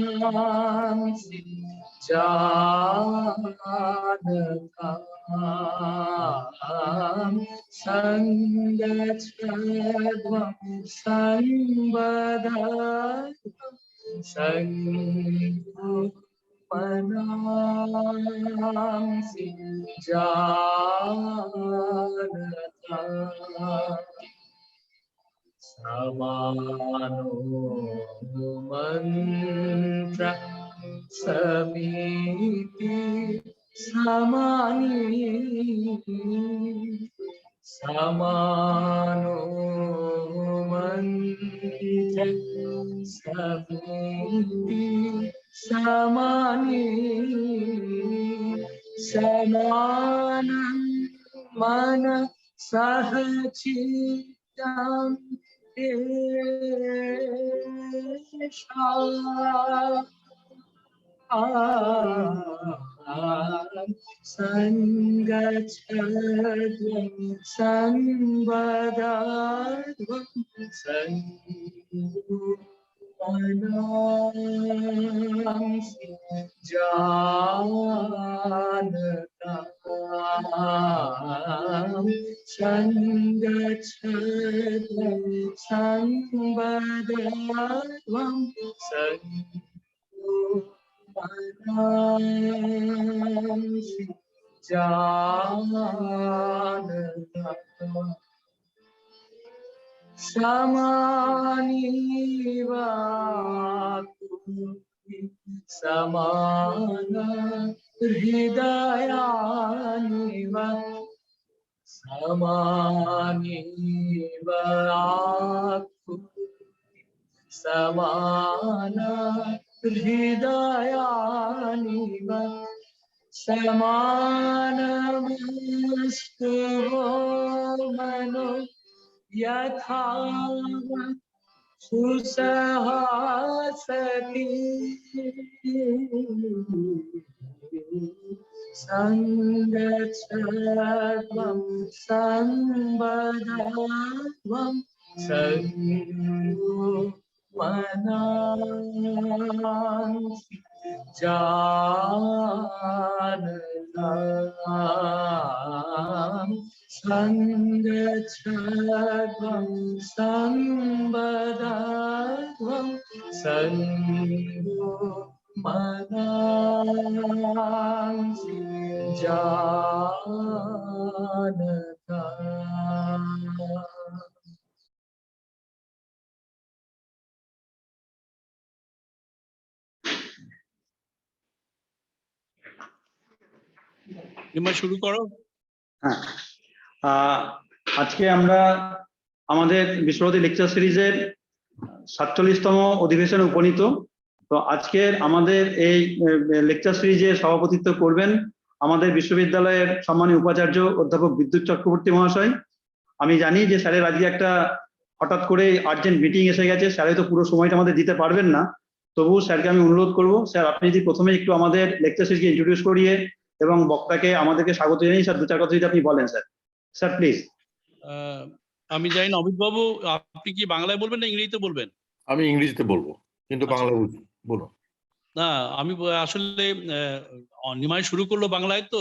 Manamsi Janatam Sangachadvam Sambadatam Manamsi Janatam Samano mantra samiti samani samano mantra samiti samani samanam mana sahachitam Sangachadvam Sambadadvam Manamsi Janatam Sangachadvam Sambadadvam Manamsi Janatam Samaniva Samana Hridayaniva Samaniva Samana Hridayaniva Samanamastu mano Yathavat susahasati Sangachadvam Sambadadvam Manamsi Janatam Sangachadvam Sambadadvam Manamsi Janatam. শুরু করো। হ্যাঁ, আজকে আমরা আমাদের Visva Bharati lecture সিরিজের ৪৭তম অধিবেশনে উপনীত। তো আজকের আমাদের এই লেকচার সিরিজে সভাপতিত্ব করবেন আমাদের বিশ্ববিদ্যালয়ের সম্মানীয় উপাচার্য অধ্যাপক বিদ্যুৎ চক্রবর্তী মহাশয়। আমি জানি যে স্যারের আজকে একটা হঠাৎ করে আর্জেন্ট মিটিং এসে গেছে, স্যার হয়তো পুরো সময়টা আমাদের দিতে পারবেন না, তবু স্যারকে আমি অনুরোধ করবো, স্যার আপনি যদি প্রথমে একটু আমাদের লেকচার সিরিজকে ইন্ট্রোডিউস করিয়ে এবং বক্তাকে আমাদেরকে স্বাগত জানাই। স্যার দু চার কথা যদি আপনি বলেন স্যার। Sir please. আমি জানি না অমিত বাবু আপনি কি বাংলায় বলবেন না ইংরেজিতে বলবেন? আমি ইংরেজিতে বলবো, কিন্তু বাংলা বলুন। না আমি আসলে নিমাই শুরু করলো বাংলায়, তো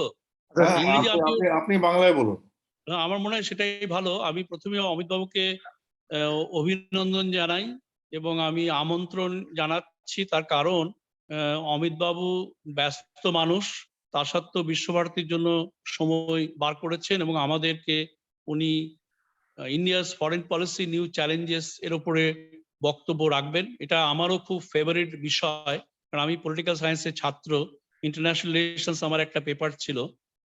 ইংরেজি আপনি বাংলায় বলুন। আমার মনে হয় সেটাই ভালো। আমি প্রথমে অমিত বাবুকে অভিনন্দন জানাই এবং আমি আমন্ত্রণ জানাচ্ছি, তার কারণ অমিত বাবু ব্যস্ত মানুষ, তা সত্ত্বেও বিশ্বভারতীর জন্য সময় বার করেছেন এবং আমাদেরকে উনি India's foreign policy new challenges এর উপরে বক্তব্য রাখবেন। এটা আমারও খুব ফেভারিট বিষয়, কারণ আমি পলিটিক্যাল সায়েন্সের ছাত্র, ইন্টারন্যাশনাল রিলেশনস আমার একটা পেপার ছিল।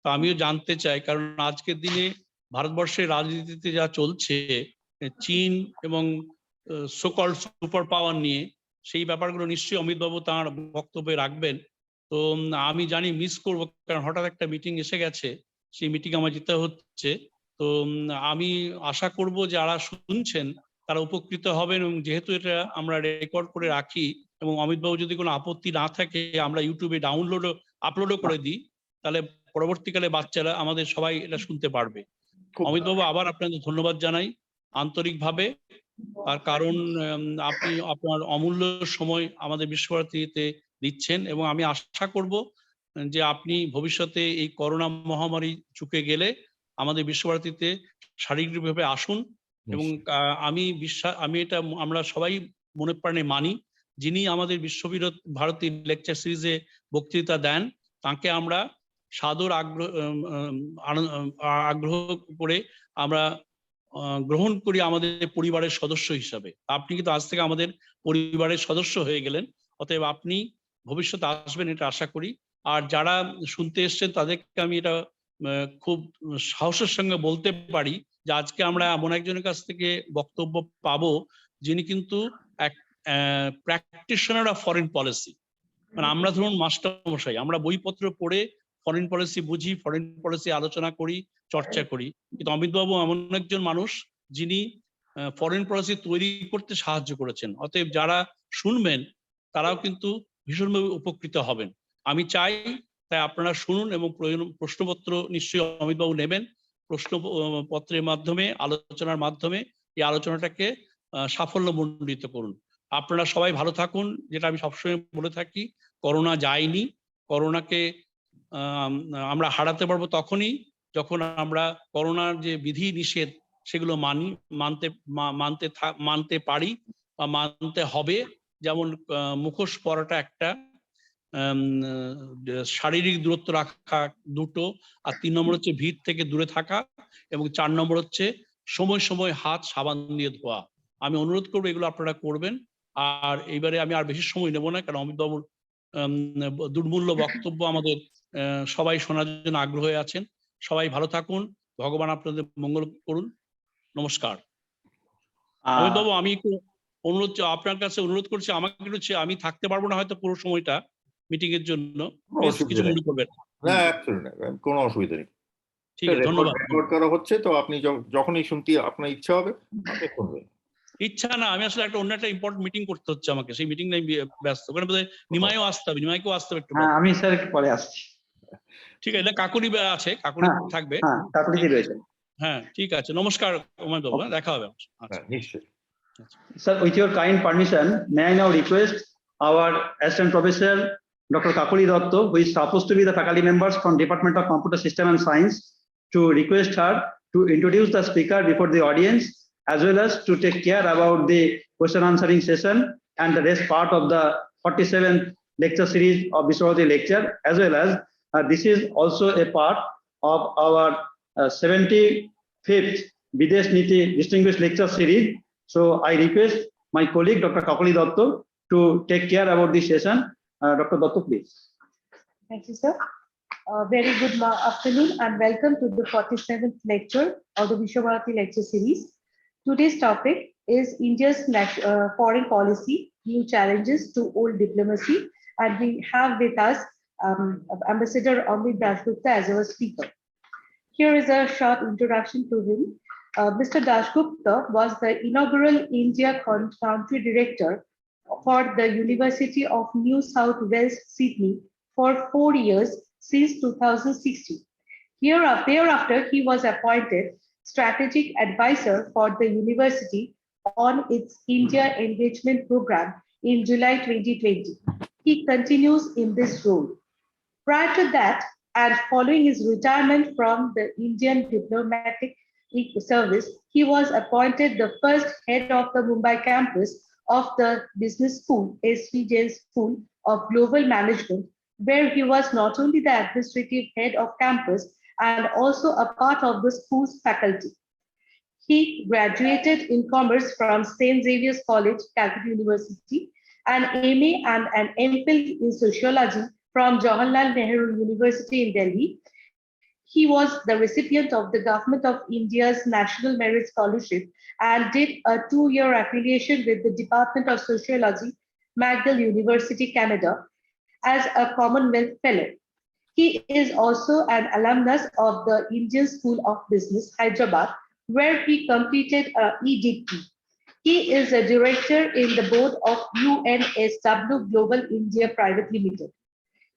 তো আমিও জানতে চাই, কারণ আজকের দিনে ভারতবর্ষের রাজনীতিতে যা চলছে চীন এবং সোকল সুপার পাওয়ার নিয়ে, সেই ব্যাপারগুলো নিশ্চয়ই অমিত বাবু তাঁর বক্তব্যে রাখবেন। তো আমি জানি মিস করবো, কারণ হঠাৎ একটা মিটিং এসে গেছে, সেই মিটিং আমার যেতে হচ্ছে। তো আমি আশা করব যারা শুনছেন তারা উপকৃত হবেন, এবং যেহেতু এটা আমরা রেকর্ড করে রাখি এবং অমিত বাবু যদি কোনো আপত্তি না থাকে আমরা ইউটিউবে আপলোডও করে দিই, তাহলে পরবর্তীকালে বাচ্চারা আমাদের সবাই এটা শুনতে পারবে। অমিত বাবু আবার আপনাদের ধন্যবাদ জানাই আন্তরিকভাবে, তার কারণ আপনি আপনার অমূল্য সময় আমাদের বিশ্বভারতীতে দিচ্ছেন, এবং আমি আশা করব যে আপনি ভবিষ্যতে এই করোনা মহামারী চুকে গেলে আমাদের বিশ্বভারতীতে শারীরিকভাবে আসুন। এবং আমি এটা আমরা সবাই মনে প্রাণে মানি, যিনি আমাদের ভারতী লেকচার সিরিজে বক্তৃতা দেন তাকে আমরা সাদর আগ্রহ করে আমরা গ্রহণ করি আমাদের পরিবারের সদস্য হিসাবে। আপনি কিন্তু আজ থেকে আমাদের পরিবারের সদস্য হয়ে গেলেন, অতএব আপনি ভবিষ্যতে আসবেন এটা আশা করি। আর যারা শুনতে এসছেন তাদেরকে আমি এটা খুব সাহসের সঙ্গে বলতে পারি যে আজকে আমরা এমন একজনের কাছ থেকে বক্তব্য পাবো যিনি কিন্তু এক প্র্যাকটিশনার অফ ফরেন পলিসি। মানে আমরা ধরুন মাস্টারমশাই, আমরা বইপত্র পড়ে ফরেন পলিসি বুঝি, ফরেন পলিসি আলোচনা করি, চর্চা করি, কিন্তু অমিতবাবু এমন একজন মানুষ যিনি ফরেন পলিসি তৈরি করতে সাহায্য করেছেন। অতএব যারা শুনবেন তারাও কিন্তু ভীষণভাবে উপকৃত হবেন। আমি চাই তাই আপনারা শুনুন এবং প্রশ্নপত্র নিশ্চয়ই অমিতবাবু নেবেন। প্রশ্নপত্রের মাধ্যমে, আলোচনার মাধ্যমে এই আলোচনাটাকে সাফল্যমণ্ডিত করুন। আপনারা সবাই ভালো থাকুন। যেটা আমি সবসময় বলে থাকি, করোনা যায়নি। করোনাকে আমরা হারাতে পারবো তখনই যখন আমরা করোনার যে বিধি নিষেধ সেগুলো মানতে পারি বা মানতে হবে। যেমন মুখোশ পরাটা একটা, শারীরিক দূরত্ব রাখা 2টো, আর 3 নম্বর হচ্ছে ভিড় থেকে দূরে থাকা, এবং 4 নম্বর হচ্ছে সময় সময় হাত সাবান দিয়ে ধোয়া। আমি অনুরোধ করবো এগুলো আপনারা করবেন। আর এইবারে আমি আর বেশি সময় নেব না, কারণ অমিতবাবুর দুর্মূল্য বক্তব্য আমাদের সবাই শোনার জন্য আগ্রহী আছেন। সবাই ভালো থাকুন, ভগবান আপনাদের মঙ্গল করুন। নমস্কার। অমিতবাবু, আমি একটু আপনার কাছে অনুরোধ করছি, আমাকে একটু, আমি থাকতে পারবো না হয়তো পুরো সময়টা মিটিং এর জন্য, কিছু মনে করবেন না, কোনো অসুবিধা নেই। ঠিক আছে, ধন্যবাদ। রেকর্ড করা হচ্ছে, তো আপনি যখনই শুনতে আপনার ইচ্ছা হবে আপনি শুনবেন। ইচ্ছা না, আমি আসলে অন্য একটা ইম্পর্টেন্ট মিটিং করতে হচ্ছে আমাকে, সেই মিটিং নাই ব্যস্ত। ওখানে বোধহয় নিমাইও আসতে হবে, নিমাইকেও আসতে হবে একটু। আমি স্যার একটু পরে আসছি। ঠিক আছে, কাকুরি আছে, কাকুরি থাকবে। হ্যাঁ, ঠিক আছে, নমস্কার অমিতবাবু, দেখা হবে। নিশ্চয়ই। Sir, with your kind permission, may I now request our assistant professor, Dr. Kakuli Dotto, who is supposed to be the faculty members from Department of Computer System and Science, to request her to introduce the speaker before the audience, as well as to take care about the question answering session and the rest part of the 47th lecture series of Vishwavati lecture, as well as this is also a part of our 75th Videsh Niti Distinguished Lecture Series. So I request my colleague, Dr. Kakuli Dotto, to take care about this session. Dr. Dotto, please. Thank you, sir. Very good afternoon and welcome to the 47th lecture of the Vishwavati Lecture Series. Today's topic is India's foreign policy, new challenges to old diplomacy, and we have with us Ambassador Amit Dasgupta as our speaker. Here is a short introduction to him. Mr. Dasgupta was the inaugural India Country Director for the University of New South Wales, Sydney, for 4 years since 2016. Thereafter, he was appointed Strategic Advisor for the university on its India Engagement Program in July 2020. He continues in this role. Prior to that, and following his retirement from the Indian Diplomatic Service, he was appointed the first head of the Mumbai campus of the Business School, SV Jain School of Global Management, where he was not only the administrative head of campus and also a part of the school's faculty. He graduated in commerce from St. Xavier's College, Calcutta University, an MA and an MPhil in sociology from Jawaharlal Nehru University in Delhi. He was the recipient of the Government of India's National Merit Scholarship and did a 2-year affiliation with the Department of Sociology, McGill University, Canada, as a Commonwealth Fellow. He is also an alumnus of the Indian School of Business, Hyderabad, where he completed a EDP. He is a director in the board of UNSW Global India Private Limited.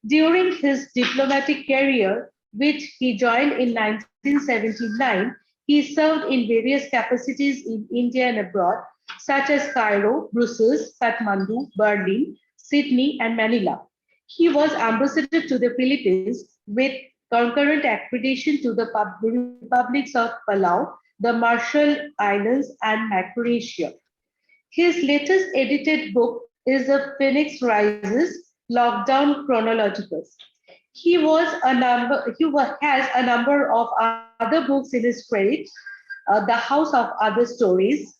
During his diplomatic career, which he joined in 1979, he served in various capacities in India and abroad, such as Cairo, Brussels, Kathmandu, Berlin, Sydney, and Manila. He was ambassador to the Philippines with concurrent accreditation to the republics of Palau, the Marshall Islands, and Micronesia. His latest edited book is The Phoenix Rises, Lockdown Chronologicals. Has a number of other books in his credit, The House of Other Stories,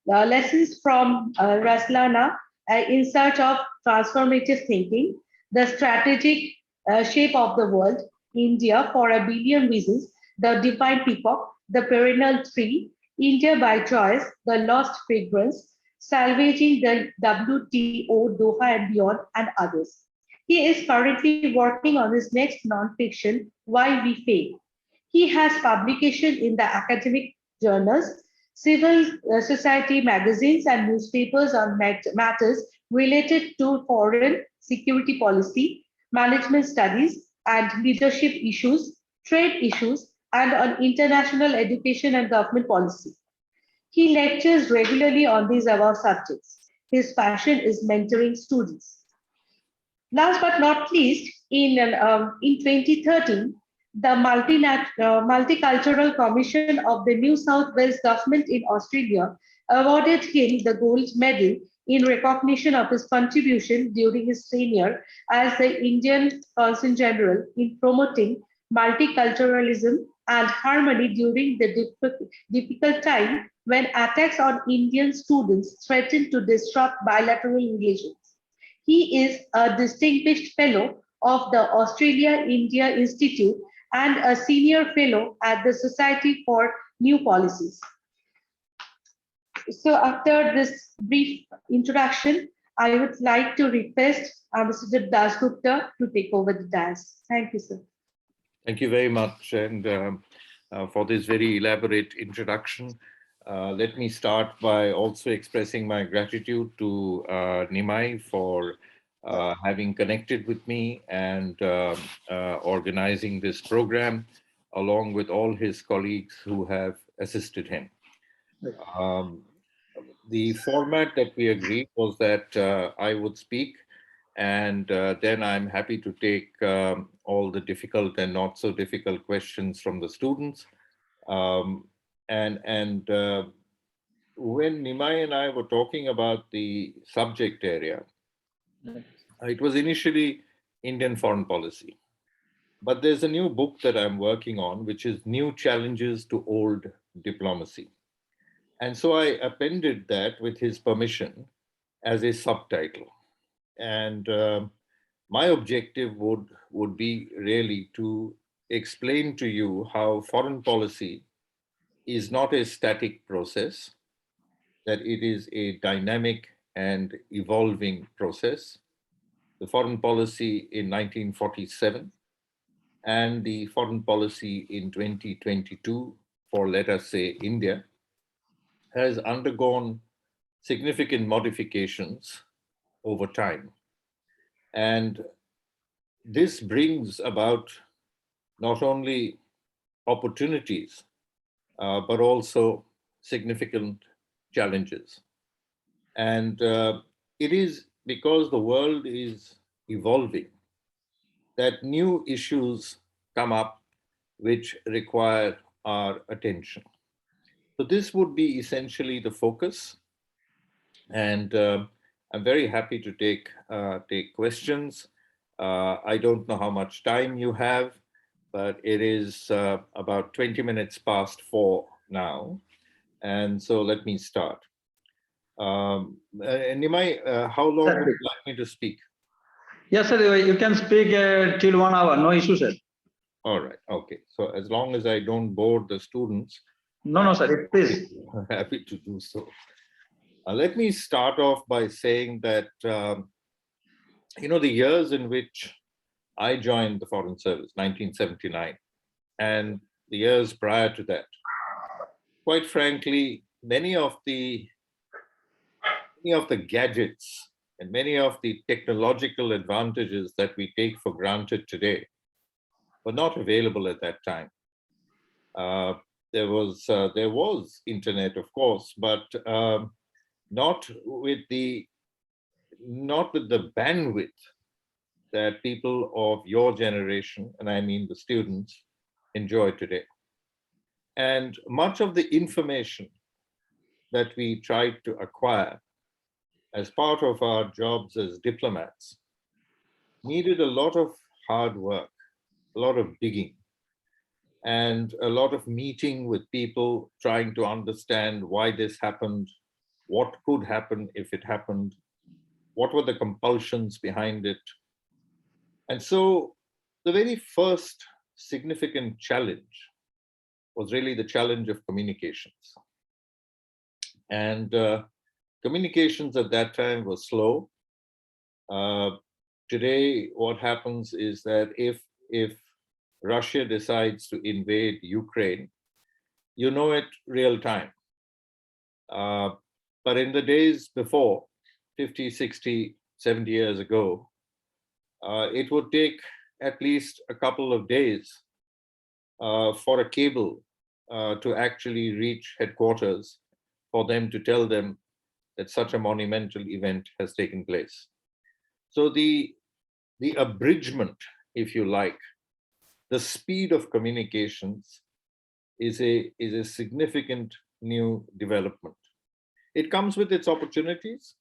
Lessons from Raslana, In Search of Transformative Thinking, The Strategic Shape of the World, India for a Billion Reasons, The Divine Peacock, The Perennial Tree, India by Choice, The Lost Fragrance, Salvaging the WTO, Doha and Beyond, and others. He is currently working on his next non-fiction, Why We Fail. He has publication in the academic journals, civil society magazines, and newspapers on matters related to foreign security policy, management studies, and leadership issues, trade issues, and on international education and government policy. He lectures regularly on these above subjects. His passion is mentoring students. Last but not least, in 2013, the Multicultural Commission of the New South Wales government in Australia awarded him the gold medal in recognition of his contribution during his tenure as the Indian Consul General in promoting multiculturalism and harmony during the difficult time when attacks on Indian students threatened to disrupt bilateral relations. He is a distinguished fellow of the Australia-India Institute and a senior fellow at the Society for New Policies. So after this brief introduction, I would like to request Ambassador Dasgupta to take over the dais. Thank you, sir. Thank you very much, and for this very elaborate introduction. Let me start by also expressing my gratitude to Nimai for having connected with me and organizing this program, along with all his colleagues who have assisted him. The format that we agreed was that I would speak, and then I'm happy to take all the difficult and not so difficult questions from the students. When Nimai and I were talking about the subject area, it was initially Indian foreign policy. But there's a new book that I'm working on, which is New Challenges to Old Diplomacy. And so I appended that with his permission as a subtitle. And my objective would be really to explain to you how foreign policy is not a static process, that it is a dynamic and evolving process. The foreign policy in 1947 and the foreign policy in 2022 for, let us say, India, has undergone significant modifications over time. And this brings about not only opportunities, but also significant challenges. And it is because the world is evolving that new issues come up which require our attention. So this would be essentially the focus. And I'm very happy to take questions. I don't know how much time you have, but it is about 20 minutes past 4 now. And so let me start. Nimai, how long would you like me to speak? Yes, sir, you can speak till 1 hour, no issue, sir. All right, okay. So as long as I don't bore the students. No, sir, please. I'm happy to do so. Let me start off by saying that, the years in which I joined the Foreign Service, 1979, and the years prior to that, quite frankly, many of the gadgets and many of the technological advantages that we take for granted today were not available at that time. There was internet, of course, but not with the bandwidth that people of your generation, and I mean the students, enjoy today. And much of the information that we try to acquire as part of our jobs as diplomats needed a lot of hard work, a lot of digging, and a lot of meeting with people trying to understand why this happened, what could happen if it happened, what were the compulsions behind it. And so the very first significant challenge was really the challenge of communications. And communications at that time were slow. Today, what happens is that if Russia decides to invade Ukraine, you know it real time. But in the days before, 50, 60, 70 years ago, it would take at least a couple of days for a cable to actually reach headquarters, for them to tell them that such a monumental event has taken place. So the abridgment, if you like, the speed of communications is a significant new development. It comes with its opportunities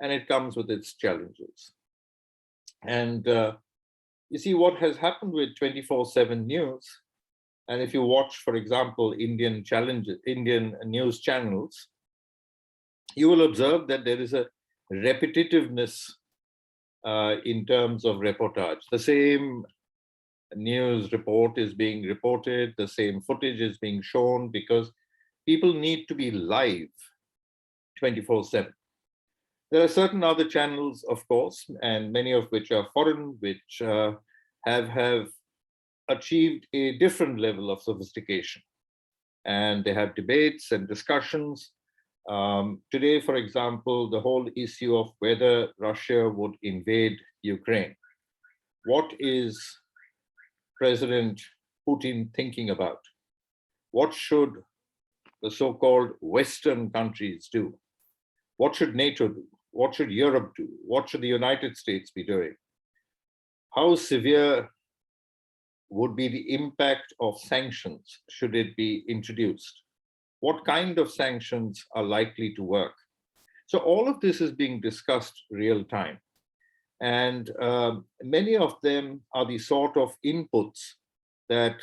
and it comes with its challenges. And you see what has happened with 24/7 news. And if you watch, for example, Indian news channels, you will observe that there is a repetitiveness in terms of reportage. The same news report is being reported, the same footage is being shown, because people need to be live 24/7. There are certain other channels, of course, and many of which are foreign, which have achieved a different level of sophistication. And they have debates and discussions. Today, for example, the whole issue of whether Russia would invade Ukraine. What is President Putin thinking about? What should the so-called Western countries do? What should NATO do? What should Europe do? What should the United States be doing? How severe would be the impact of sanctions should it be introduced? What kind of sanctions are likely to work? So all of this is being discussed real time. And many of them are the sort of inputs that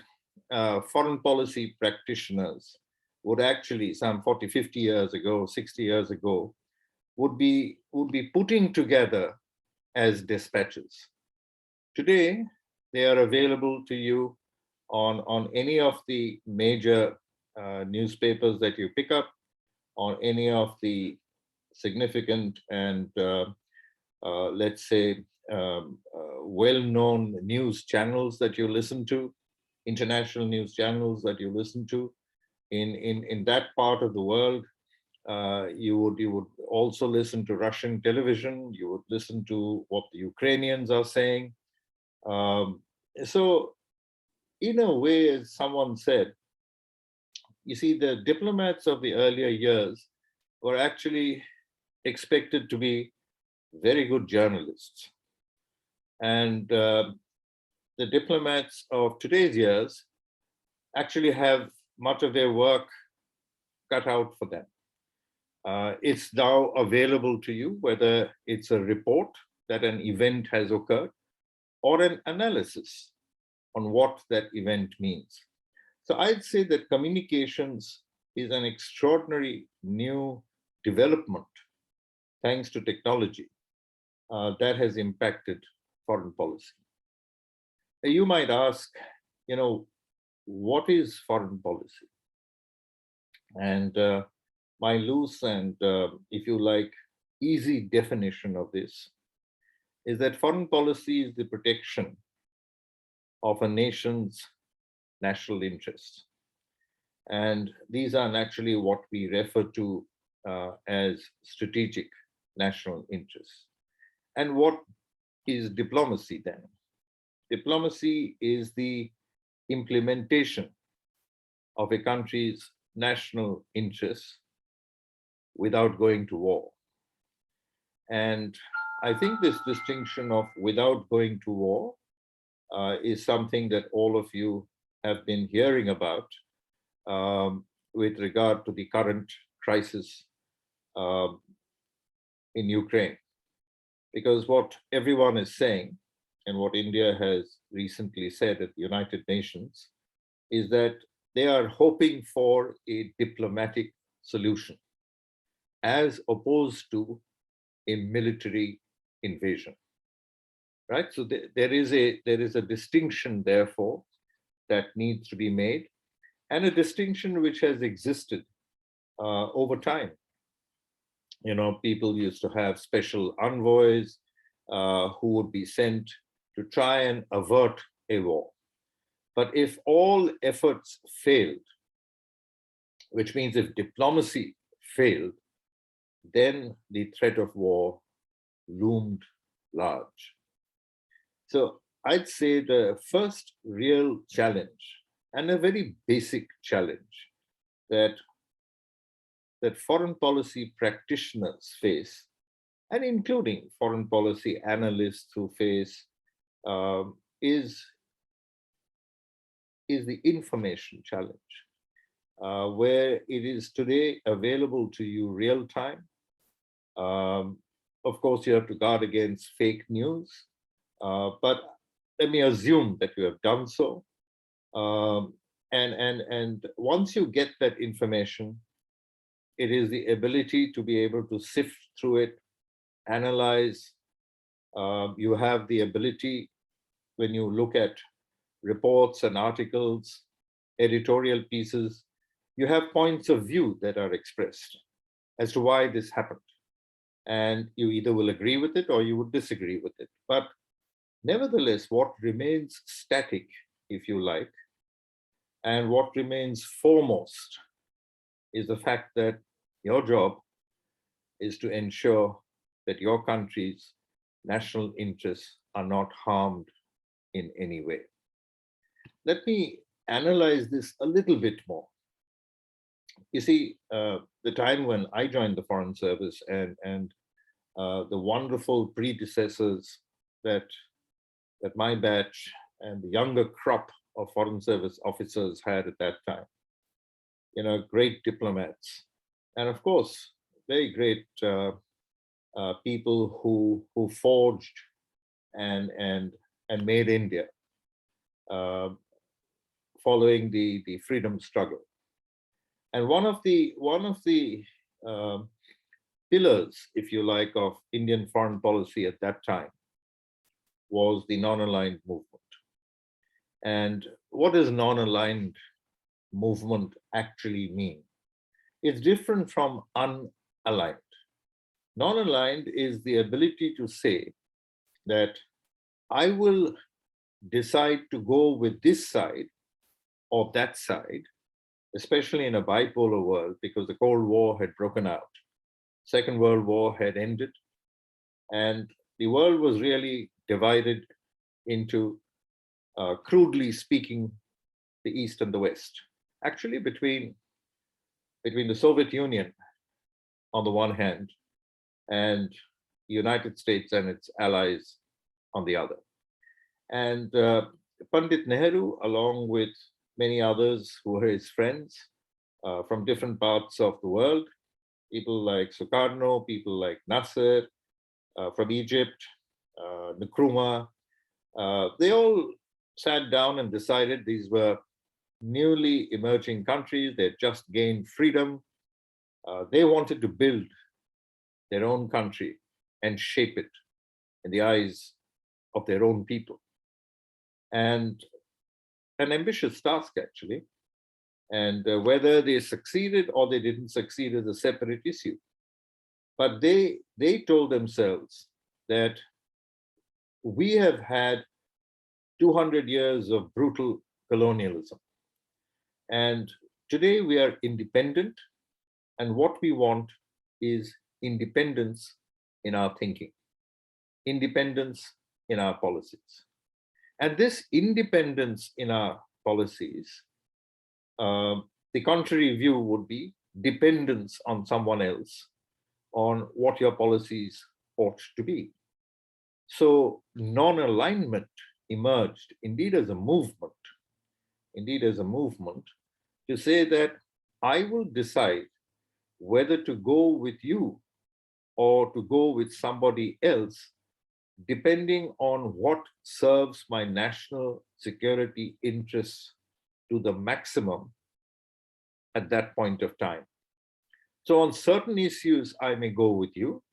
foreign policy practitioners would actually, some 40, 50 years ago, 60 years ago, would be putting together as dispatches. Today, they are available to you on any of the major newspapers that you pick up, on any of the significant and let's say well-known news channels that you listen to, international news channels that you listen to. In that part of the world, you would also listen to Russian television. You would listen to what the Ukrainians are saying. So in a way, as someone said, you see, the diplomats of the earlier years were actually expected to be very good journalists. And the diplomats of today's years actually have much of their work cut out for them. It's now available to you, whether it's a report that an event has occurred or an analysis on what that event means. So I'd say that communications is an extraordinary new development, thanks to technology, that has impacted foreign policy. You might ask, what is foreign policy? And my loose and, if you like, easy definition of this is that foreign policy is the protection of a nation's national interests. And these are naturally what we refer to as strategic national interests. And what is diplomacy then? Diplomacy is the implementation of a country's national interests without going to war. And I think this distinction of without going to war is something that all of you have been hearing about with regard to the current crisis in Ukraine. Because what everyone is saying, and what India has recently said at the United Nations, is that they are hoping for a diplomatic solution as opposed to a military invasion, right? So there is a distinction, therefore, that needs to be made, and a distinction which has existed over time. You know, people used to have special envoys who would be sent to try and avert a war. But if all efforts failed, which means if diplomacy failed, then the threat of war loomed large. So I'd say the first real challenge, and a very basic challenge, that foreign policy practitioners face, and including foreign policy analysts who face, is the information challenge, where it is today available to you real time. Of course, you have to guard against fake news, but let me assume that you have done so. And once you get that information, it is the ability to be able to sift through it, analyze. You have the ability, when you look at reports and articles, editorial pieces, you have points of view that are expressed as to why this happened. And you either will agree with it or you would disagree with it. But nevertheless, what remains static, if you like, and what remains foremost is the fact that your job is to ensure that your country's national interests are not harmed in any way. Let me analyze this a little bit more. You see, the time when I joined the Foreign Service and the wonderful predecessors that my batch and the younger crop of Foreign Service officers had at that time, you know, great diplomats, and of course, very great people who forged and made India following the freedom struggle. And one of the pillars, if you like, of Indian foreign policy at that time was the non-aligned movement. And what does non-aligned movement actually mean? It's different from unaligned. Non-aligned is the ability to say that I will decide to go with this side or that side, especially in a bipolar world, because the Cold War had broken out. Second World War had ended, and the world was really divided into, crudely speaking, the East and the West. Actually, between the Soviet Union on the one hand and the United States and its allies on the other. And Pandit Nehru, along with many others who were his friends from different parts of the world, people like Sukarno, people like Nasser from Egypt, Nkrumah, they all sat down and decided these were newly emerging countries. They had just gained freedom. They wanted to build their own country and shape it in the eyes of their own people. And an ambitious task, actually. And whether they succeeded or they didn't succeed is a separate issue. But they told themselves that we have had 200 years of brutal colonialism. And today we are independent, and what we want is independence in our thinking, independence in our policies. And this independence in our policies, the contrary view would be dependence on someone else on what your policies ought to be. So non-alignment emerged indeed as a movement, to say that I will decide whether to go with you or to go with somebody else, depending on what serves my national security interests to the maximum at that point of time. So on certain issues, I may go with you.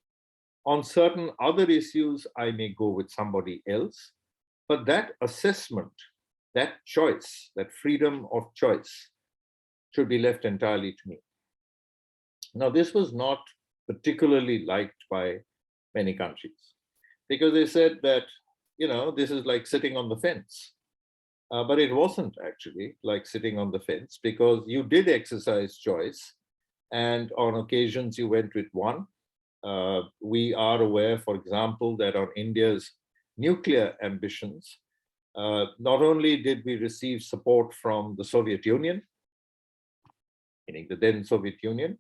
On certain other issues, I may go with somebody else. But that assessment, that choice, that freedom of choice should be left entirely to me. Now, this was not particularly liked by many countries because they said that, this is like sitting on the fence. But it wasn't actually like sitting on the fence, because you did exercise choice, and on occasions you went with one. We are aware, for example, that on India's nuclear ambitions, not only did we receive support from the Soviet Union, meaning the then Soviet Union,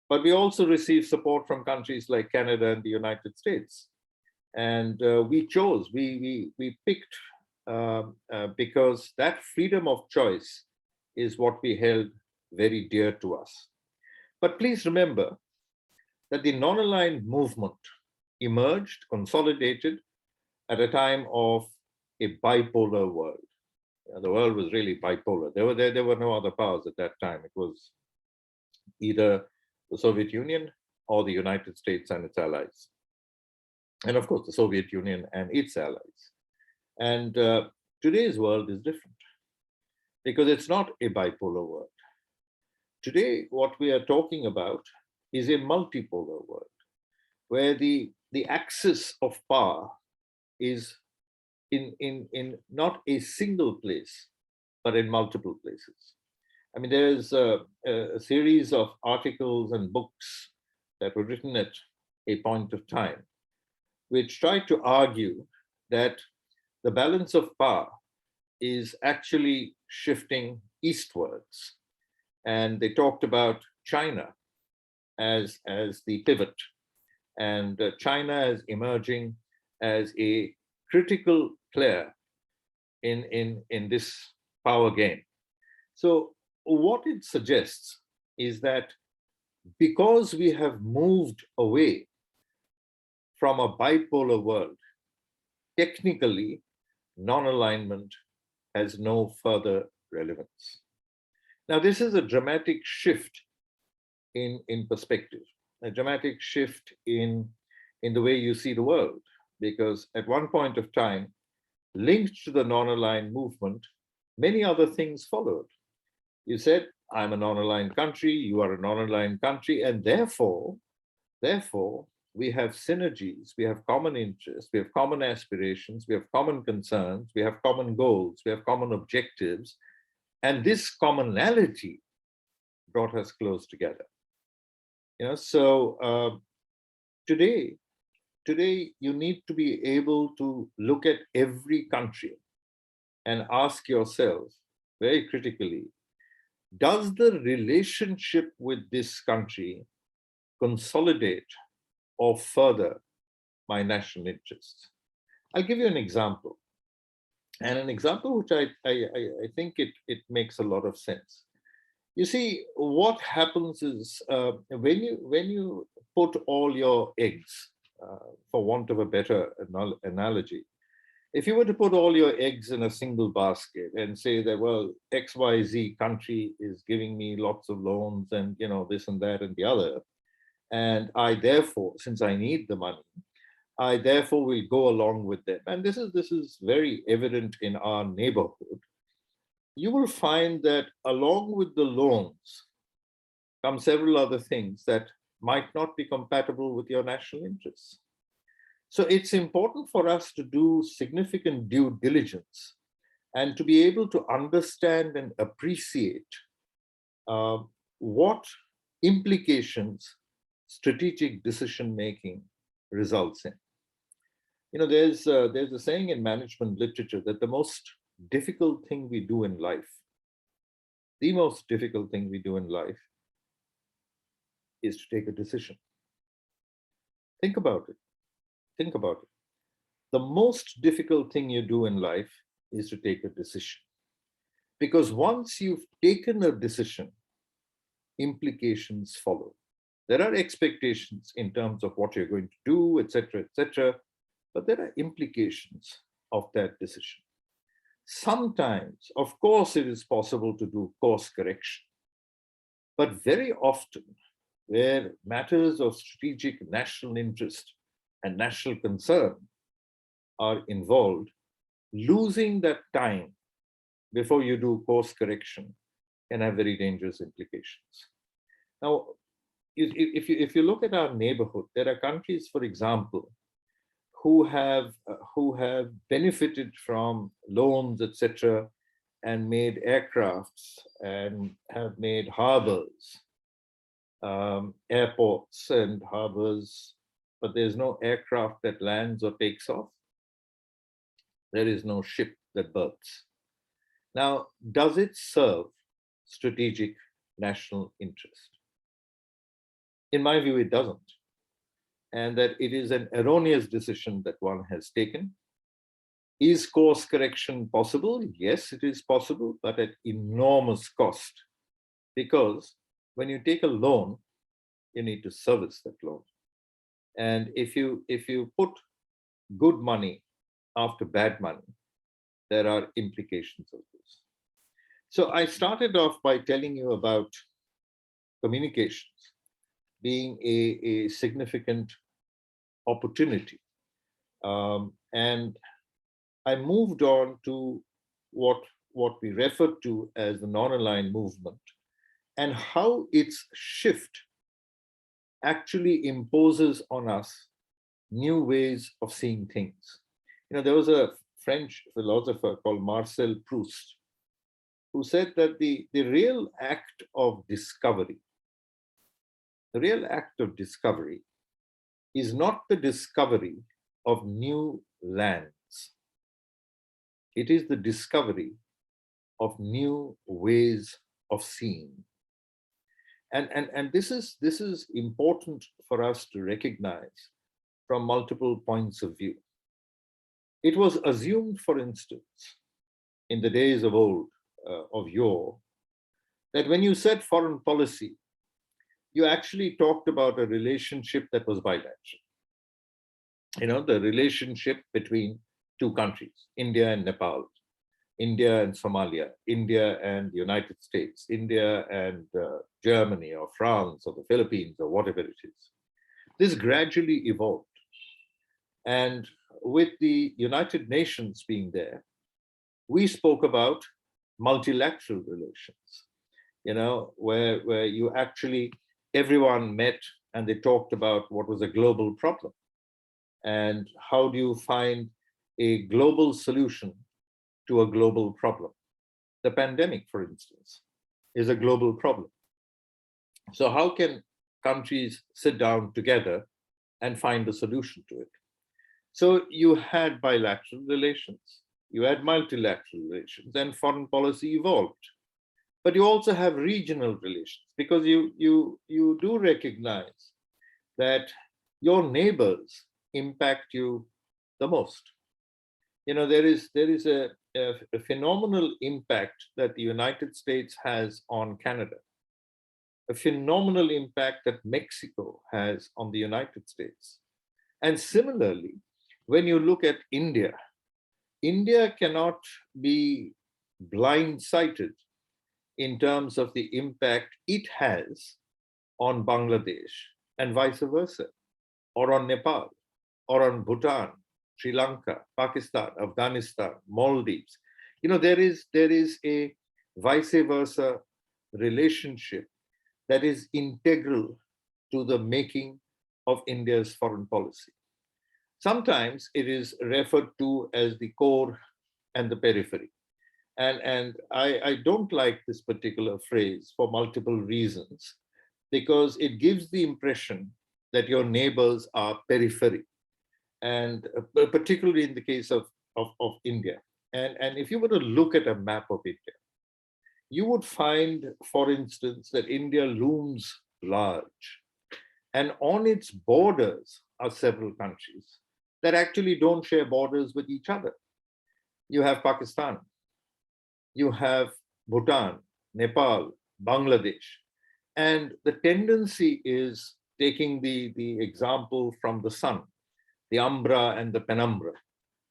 but we also received support from countries like Canada and the United States. And we chose, we picked, because that freedom of choice is what we held very dear to us. But please remember that the non-aligned movement emerged, consolidated at a time of a bipolar world. The world was really bipolar. There were no other powers at that time. It was either the Soviet Union or the United States and its allies. And of course, the Soviet Union and its allies. And today's world is different, because it's not a bipolar world. Today, what we are talking about is a multipolar world, where the axis of power is in not a single place, but in multiple places. I mean, there's a series of articles and books that were written at a point of time, which tried to argue that the balance of power is actually shifting eastwards. And they talked about China as the pivot, and China as emerging as a critical player in this power game. So what it suggests is that because we have moved away from a bipolar world, technically, non-alignment has no further relevance. Now, this is a dramatic shift in perspective, a dramatic shift in the way you see the world, because at one point of time, linked to the non-aligned movement, many other things followed. You said, I'm a non-aligned country, you are a non-aligned country, and therefore, we have synergies, we have common interests, we have common aspirations, we have common concerns, we have common goals, we have common objectives, and this commonality brought us close together. So today you need to be able to look at every country and ask yourself very critically, does the relationship with this country consolidate or further my national interests? I'll give you an example, and an example which I think it makes a lot of sense. You see, what happens is when you put all your eggs, for want of a better analogy, if you were to put all your eggs in a single basket and say that, well, XYZ country is giving me lots of loans and this and that and the other, and I therefore, since I need the money, I therefore will go along with them. And this is very evident in our neighborhood. You will find that along with the loans come several other things that might not be compatible with your national interests. So it's important for us to do significant due diligence and to be able to understand and appreciate what implications strategic decision-making results in. There's a saying in management literature that the most difficult thing we do in life, is to take a decision. Think about it. Think about it. The most difficult thing you do in life is to take a decision. Because once you've taken a decision, implications follow. There are expectations in terms of what you're going to do, etc., but there are implications of that decision. Sometimes, of course, it is possible to do course correction, but very often, where matters of strategic national interest and national concern are involved, losing that time before you do course correction can have very dangerous implications. Now, if you look at our neighborhood, there are countries, for example, who have benefited from loans, etc., and made aircrafts and have made harbors, airports and harbors, but there's no aircraft that lands or takes off. There is no ship that berths. Now, does it serve strategic national interest? In my view, it doesn't. And that it is an erroneous decision that one has taken. Is course correction possible? Yes, it is possible, but at enormous cost. Because when you take a loan, you need to service that loan. And if you put good money after bad money, there are implications of this. So I started off by telling you about communications being a significant opportunity. And I moved on to what we refer to as the non-aligned movement and how its shift actually imposes on us new ways of seeing things. You know, there was a French philosopher called Marcel Proust who said that the real act of discovery, is not the discovery of new lands. It is the discovery of new ways of seeing. And this is important for us to recognize from multiple points of view. It was assumed, for instance, in the days of old, of yore, that when you said foreign policy, you actually talked about a relationship that was bilateral. You know, the relationship between two countries, India and Nepal, India and Somalia, India and the United States, India and Germany or France or the Philippines or whatever it is. This gradually evolved. And with the United Nations being there, we spoke about multilateral relations, you know, where you actually, everyone met and they talked about what was a global problem and how do you find a global solution to a global problem. The pandemic, for instance, is a global problem. So how can countries sit down together and find a solution to it? So you had bilateral relations, you had multilateral relations, and foreign policy evolved. But you also have regional relations, because you do recognize that your neighbors impact you the most. You know, there is a phenomenal impact that the United States has on Canada, a phenomenal impact that Mexico has on the United States. And similarly, when you look at India, India cannot be blindsided in terms of the impact it has on Bangladesh and vice versa, or on Nepal, or on Bhutan, Sri Lanka, Pakistan, Afghanistan, Maldives. You know, there is a vice versa relationship that is integral to the making of India's foreign policy. Sometimes it is referred to as the core and the periphery. And I don't like this particular phrase for multiple reasons, because it gives the impression that your neighbors are periphery, and particularly in the case of India. And if you were to look at a map of India, you would find, for instance, that India looms large And on its borders are several countries that actually don't share borders with each other. You have Pakistan, you have Bhutan, Nepal, Bangladesh. And the tendency is taking the example from the sun, the umbra and the penumbra,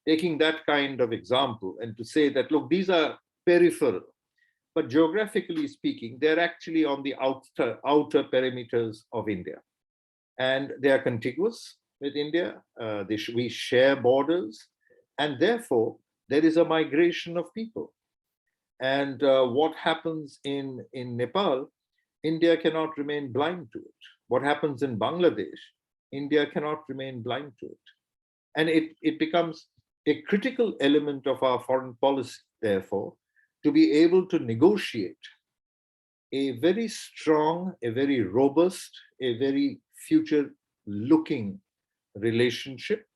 taking that kind of example and to say that, look, these are peripheral, but geographically speaking, they're actually on the outer perimeters of India. And they are contiguous with India. We share borders, and therefore there is a migration of people. And what happens in Nepal, India cannot remain blind to it. What happens in Bangladesh, India cannot remain blind to it. And it becomes a critical element of our foreign policy, therefore, to be able to negotiate a very strong, a very robust, a very future-looking relationship,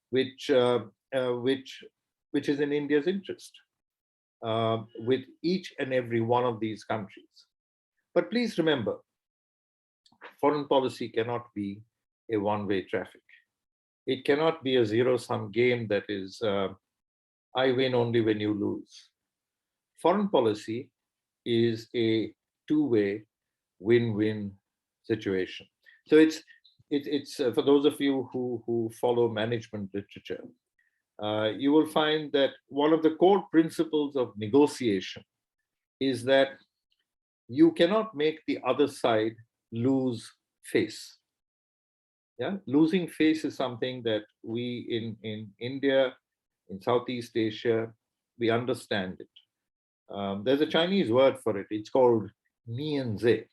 which is in India's interest with each and every one of these countries. But please remember, foreign policy cannot be a one-way traffic. It cannot be a zero-sum game that is, I win only when you lose. Foreign policy is a two-way win-win situation. So it's for those of you who follow management literature, you will find that one of the core principles of negotiation is that you cannot make the other side lose face. Yeah, losing face is something that we in India, in Southeast Asia, we understand it. There's a Chinese word for it. It's called mianze.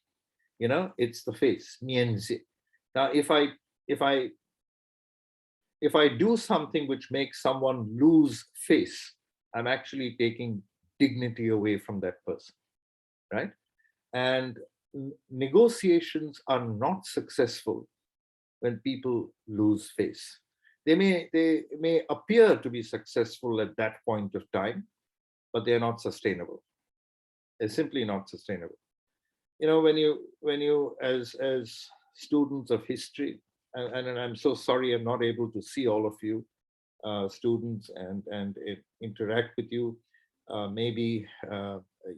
You know, it's the face, mianze. Now, if I do something which makes someone lose face, I'm actually taking dignity away from that person, right? And negotiations are not successful when people lose face. They may appear to be successful at that point of time, but they're not sustainable. They're simply not sustainable. You know, when you as students of history, and I'm so sorry I'm not able to see all of you students and interact with you. Maybe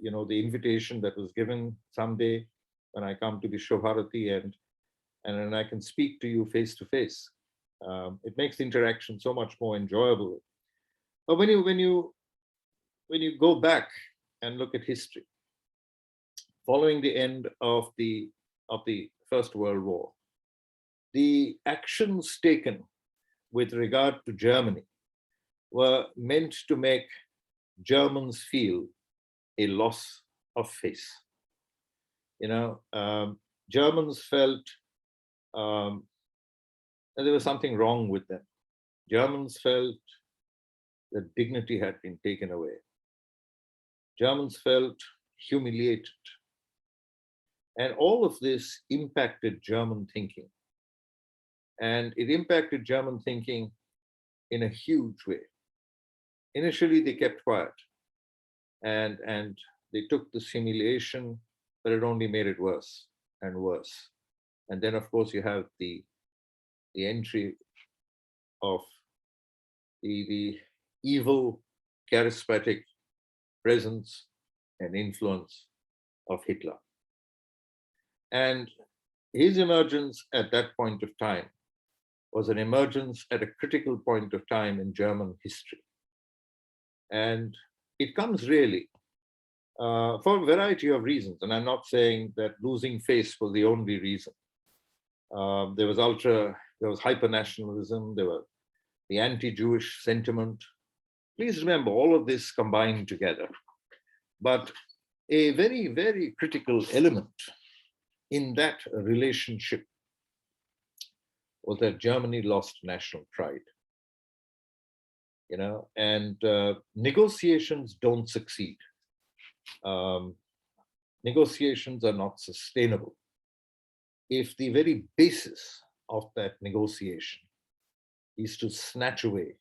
you know, the invitation that was given someday when I come to Vishwabharati and I can speak to you face to face. It makes the interaction so much more enjoyable. But when you go back and look at history, following the end of the First World War, the actions taken with regard to Germany were meant to make Germans feel a loss of face. You know, Germans felt that there was something wrong with them. Germans felt that dignity had been taken away. Germans felt humiliated. And all of this impacted German thinking. And it impacted German thinking in a huge way. Initially, they kept quiet and they took this humiliation, but it only made it worse and worse. And then, of course, you have the entry of the evil, charismatic presence and influence of Hitler. And his emergence at that point of time was an emergence at a critical point of time in German history. And it comes really for a variety of reasons. And I'm not saying that losing face was the only reason. There was hyper-nationalism, there were the anti-Jewish sentiment. Please remember, all of this combined together. But a very, very critical element in that relationship was that Germany lost national pride. You know, and negotiations don't succeed. Negotiations are not sustainable if the very basis of that negotiation is to snatch away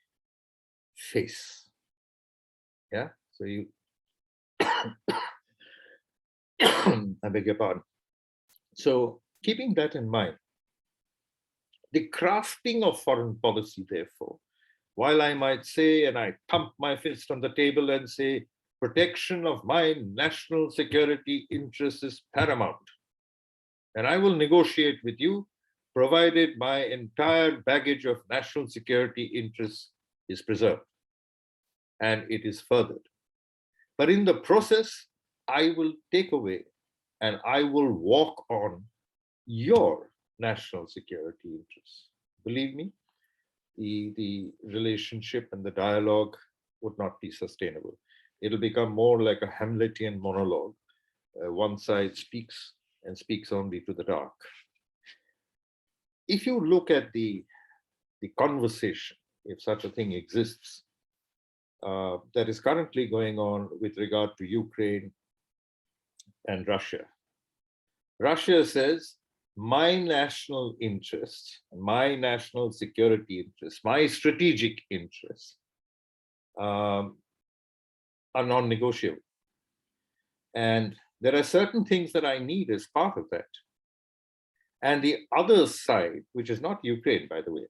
face. Yeah, so you, I beg your pardon. So keeping that in mind, The crafting of foreign policy, therefore, while I might say, and I thump my fist on the table and say, protection of my national security interests is paramount, and I will negotiate with you, provided my entire baggage of national security interests is preserved and it is furthered. But in the process, I will take away and I will walk on your national security interests. Believe me, the relationship and the dialogue would not be sustainable. It'll become more like a Hamletian monologue. One side speaks and speaks only to the dark. If you look at the conversation, if such a thing exists, that is currently going on with regard to Ukraine and Russia. Russia says, my national interests, my national security interests, my strategic interests are non-negotiable. And there are certain things that I need as part of that. And the other side, which is not Ukraine, by the way,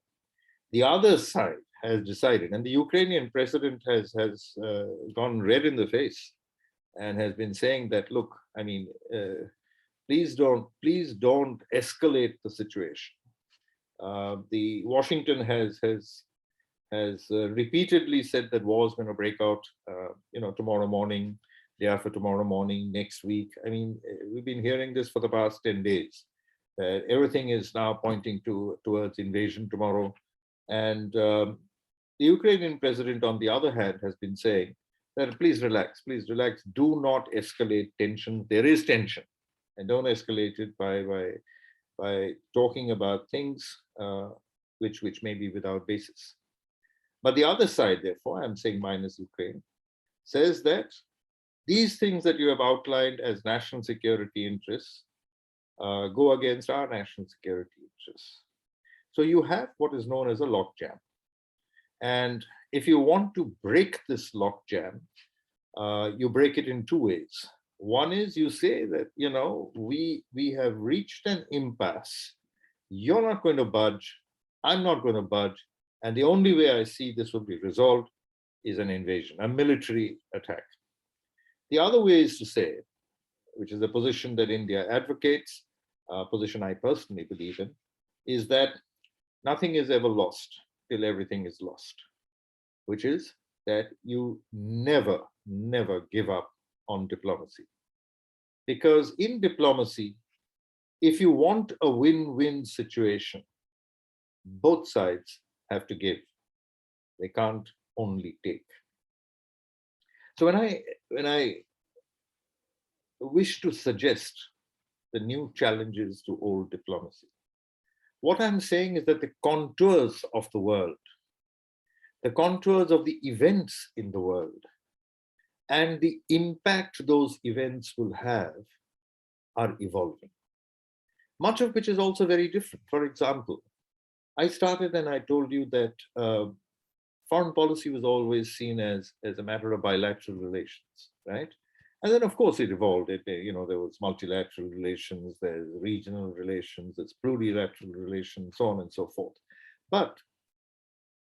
the other side has decided, and the Ukrainian president has gone red in the face and has been saying that, look, I mean, please don't escalate the situation. The Washington has repeatedly said that war is going to break out, tomorrow morning, day after tomorrow morning, next week. I mean, we've been hearing this for the past 10 days. Everything is now pointing towards invasion tomorrow. And the Ukrainian president, on the other hand, has been saying that please relax, do not escalate tension. There is tension, and don't escalate it by talking about things which may be without basis. But the other side, therefore, I'm saying minus Ukraine, says that these things that you have outlined as national security interests go against our national security interests. So you have what is known as a logjam. And if you want to break this logjam, you break it in two ways. One is you say that, we have reached an impasse. You're not going to budge. I'm not going to budge. And the only way I see this will be resolved is an invasion, a military attack. The other way is to say, which is a position that India advocates, a position I personally believe in, is that nothing is ever lost till everything is lost, which is that you never give up on diplomacy. Because in diplomacy, if you want a win-win situation, both sides have to give. They can't only take. So when I wish to suggest the new challenges to old diplomacy, what I'm saying is that the contours of the world, the contours of the events in the world, and the impact those events will have are evolving. Much of which is also very different. For example, I started and I told you that foreign policy was always seen as a matter of bilateral relations, right? And then, of course, it evolved. There was multilateral relations, there's regional relations, there's plurilateral relations, so on and so forth. But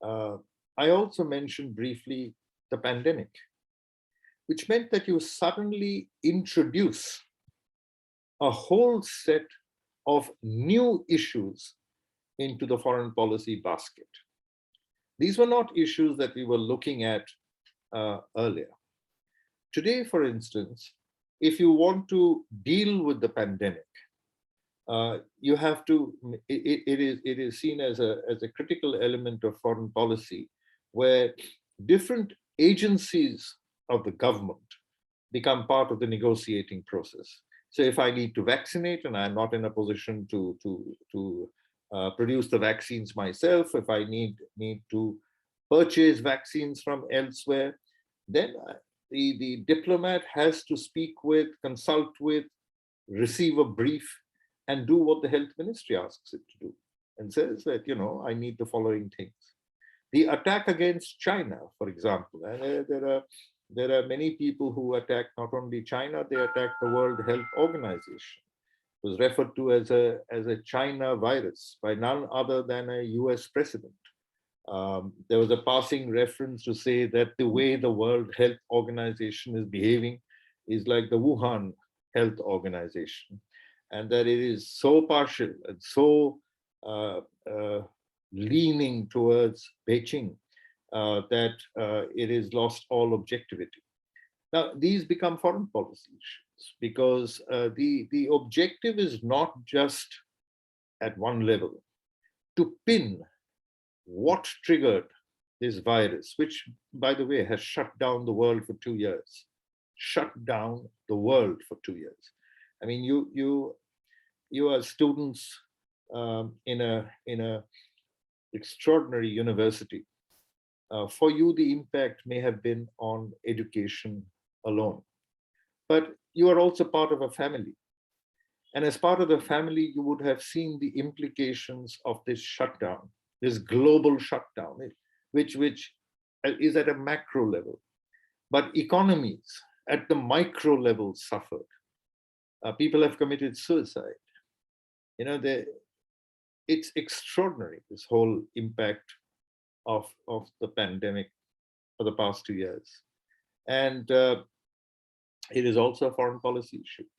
I also mentioned briefly the pandemic, which meant that you suddenly introduce a whole set of new issues into the foreign policy basket. These were not issues that we were looking at earlier. Today, for instance, if you want to deal with the pandemic, you have to, it is seen as a critical element of foreign policy where different agencies of the government become part of the negotiating process. So if I need to vaccinate and I'm not in a position to produce the vaccines myself, if I need to purchase vaccines from elsewhere, then the diplomat has to speak with, consult with, receive a brief, and do what the health ministry asks it to do, and says that, I need the following things. The attack against China, for example, and there are many people who attack not only China, they attack the World Health Organization. was referred to as a China virus by none other than a US president. There was a passing reference to say that the way the World Health Organization is behaving is like the Wuhan Health Organization, and that it is so partial and so leaning towards Beijing that it has lost all objectivity. Now, these become foreign policy issues because the objective is not just at one level to pin what triggered this virus, which, by the way, has shut down the world for 2 years. Shut down the world for 2 years. I mean, you are students in a extraordinary university. For you, the impact may have been on education alone, but you are also part of a family. And as part of the family, you would have seen the implications of this shutdown, this global shutdown, which is at a macro level. But economies at the micro level suffered. People have committed suicide. You know, it's extraordinary, this whole impact of the pandemic for the past 2 years. And it is also a foreign policy issue.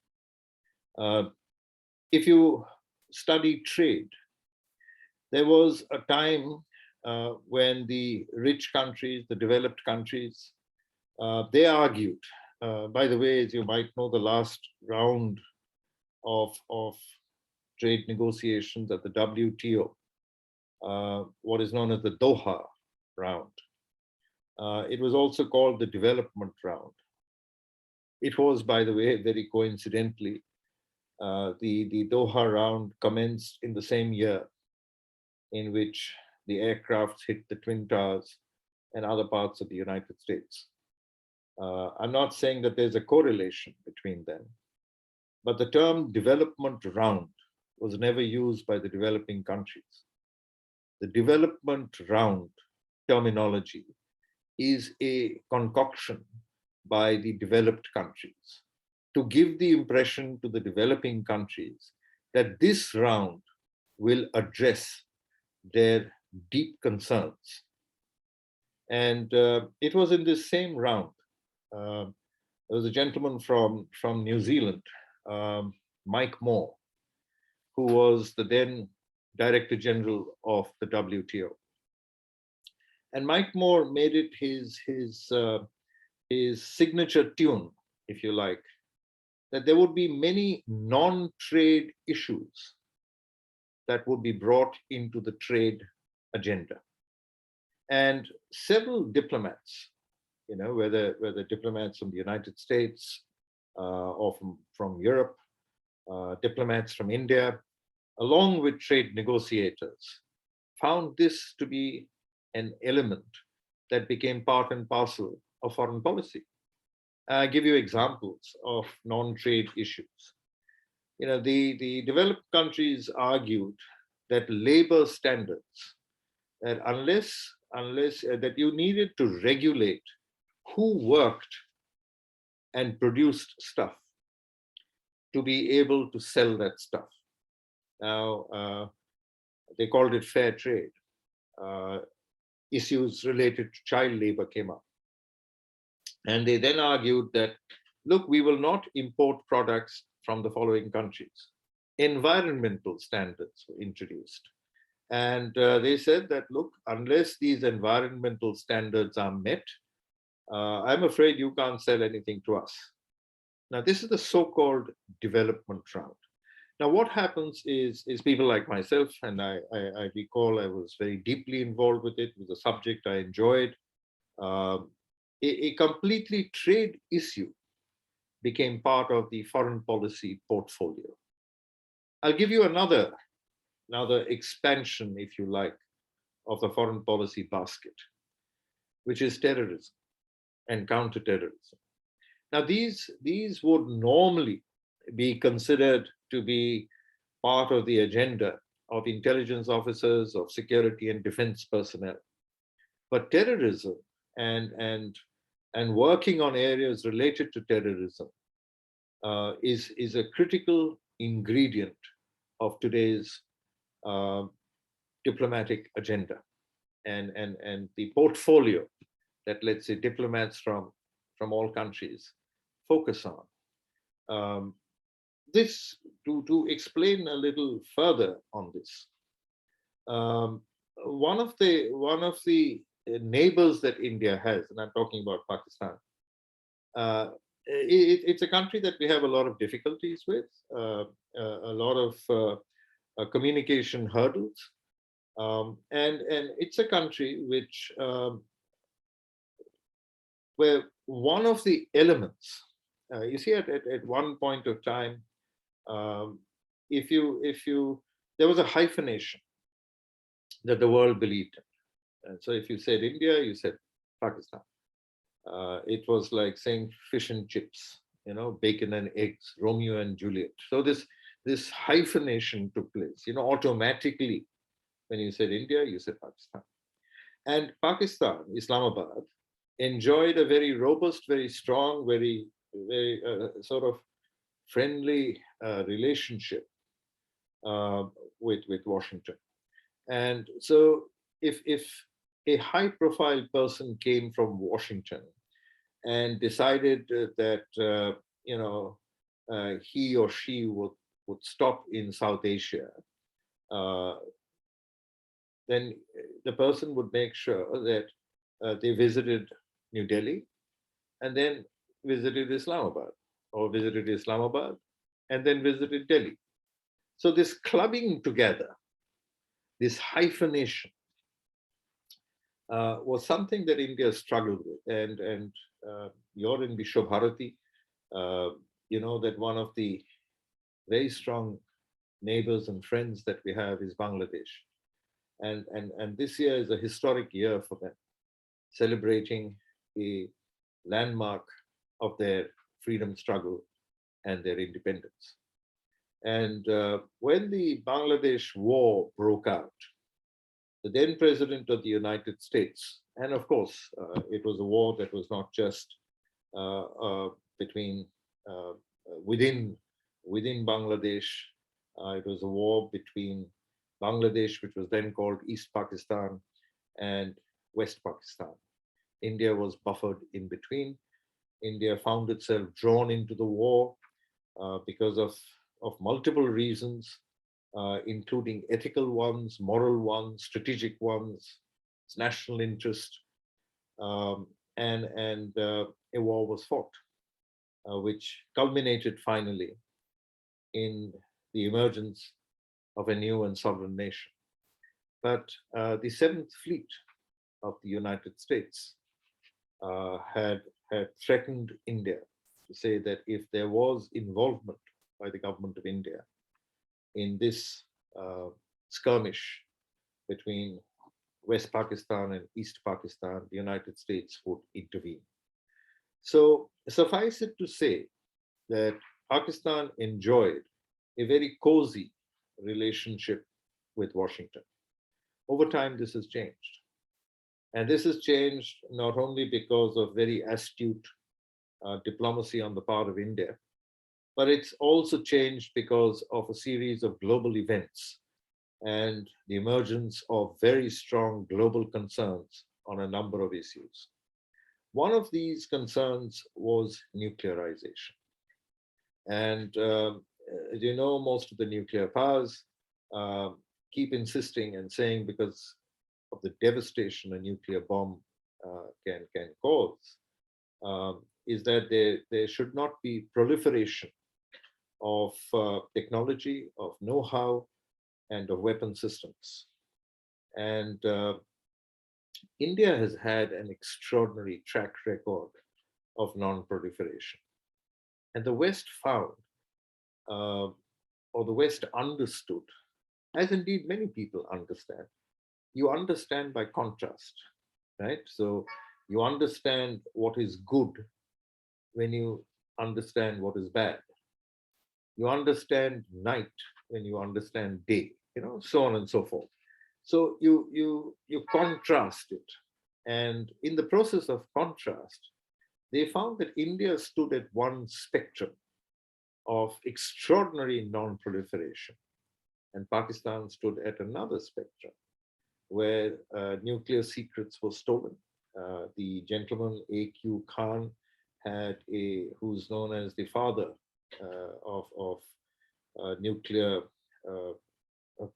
If you study trade, there was a time when the rich countries, the developed countries, they argued, by the way, as you might know, the last round of trade negotiations at the WTO, what is known as the Doha round. It was also called the development round. It was, by the way, very coincidentally, the Doha round commenced in the same year in which the aircrafts hit the Twin Towers and other parts of the United States. I'm not saying that there's a correlation between them, but the term development round was never used by the developing countries. The development round terminology is a concoction by the developed countries to give the impression to the developing countries that this round will address their deep concerns. And it was in this same round. There was a gentleman from New Zealand, Mike Moore, who was the then Director General of the WTO. And Mike Moore made it his signature tune, if you like, that there would be many non-trade issues that would be brought into the trade agenda. And several diplomats, you know, whether diplomats from the United States or from Europe, diplomats from India, along with trade negotiators, found this to be an element that became part and parcel of foreign policy. I'll give you examples of non-trade issues. You know, the developed countries argued that labor standards, that unless that you needed to regulate who worked and produced stuff to be able to sell that stuff. Now, they called it fair trade. Issues related to child labor came up. And they then argued that, look, we will not import products from the following countries. Environmental standards were introduced. And they said that, look, unless these environmental standards are met, I'm afraid you can't sell anything to us. Now, this is the so-called development round. Now, what happens is people like myself, and I recall I was very deeply involved with it. It was a subject I enjoyed. A completely trade issue became part of the foreign policy portfolio. I'll give you another expansion, if you like, of the foreign policy basket, which is terrorism and counterterrorism. Now, these would normally be considered to be part of the agenda of intelligence officers, of security and defense personnel. But terrorism and working on areas related to terrorism is a critical ingredient of today's diplomatic agenda, and the portfolio that, let's say, diplomats from all countries focus on. This to explain a little further on this. One of the neighbors that India has, and I'm talking about Pakistan. It's a country that we have a lot of difficulties with, a lot of communication hurdles, and it's a country which where one of the elements, you see, at one point of time, if you there was a hyphenation that the world believed in, and so if you said India, you said Pakistan. It was like saying fish and chips, bacon and eggs, Romeo and Juliet. So this hyphenation took place, automatically. When you said India, you said Pakistan. And Pakistan, Islamabad, enjoyed a very robust, very strong, very sort of friendly relationship with Washington. And so if a high-profile person came from Washington and decided that he or she would stop in South Asia, then the person would make sure that they visited New Delhi and then visited Islamabad, or visited Islamabad and then visited Delhi. So this clubbing together, this hyphenation, was something that India struggled with. And you're in Vishwabharati, you know that one of the very strong neighbors and friends that we have is Bangladesh. And this year is a historic year for them, celebrating a landmark of their freedom struggle and their independence. And when the Bangladesh war broke out, the then president of the United States, and of course, it was a war that was not just within Bangladesh. It was a war between Bangladesh, which was then called East Pakistan, and West Pakistan. India was buffered in between. India found itself drawn into the war because of multiple reasons, including ethical ones, moral ones, strategic ones, its national interest, and a war was fought, which culminated finally in the emergence of a new and sovereign nation. But the Seventh Fleet of the United States had threatened India to say that if there was involvement by the government of India in this skirmish between West Pakistan and East Pakistan, the United States would intervene. So suffice it to say that Pakistan enjoyed a very cozy relationship with Washington. Over time, this has changed. And this has changed not only because of very astute diplomacy on the part of India, but it's also changed because of a series of global events and the emergence of very strong global concerns on a number of issues. One of these concerns was nuclearization. And as you know, most of the nuclear powers keep insisting and saying, because of the devastation a nuclear bomb can cause, is that there should not be proliferation of technology, of know-how, and of weapon systems. And India has had an extraordinary track record of non-proliferation. And the West found, or the West understood, as indeed many people understand, you understand by contrast, right? So you understand what is good when you understand what is bad. You understand night when you understand day, so on and so forth. So you contrast it. And in the process of contrast, they found that India stood at one spectrum of extraordinary non-proliferation. And Pakistan stood at another spectrum where nuclear secrets were stolen. The gentleman A.Q. Khan who's known as the father of nuclear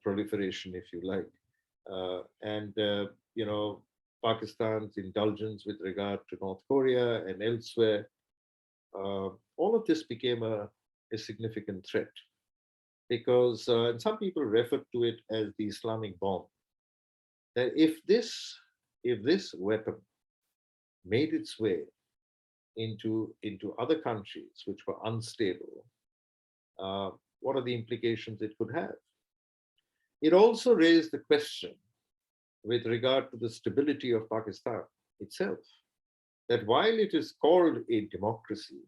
proliferation, if you like. You know, Pakistan's indulgence with regard to North Korea and elsewhere, all of this became a significant threat because, and some people refer to it as the Islamic bomb, that if this weapon made its way into other countries which were unstable, what are the implications it could have? It also raised the question with regard to the stability of Pakistan itself, that while it is called a democracy,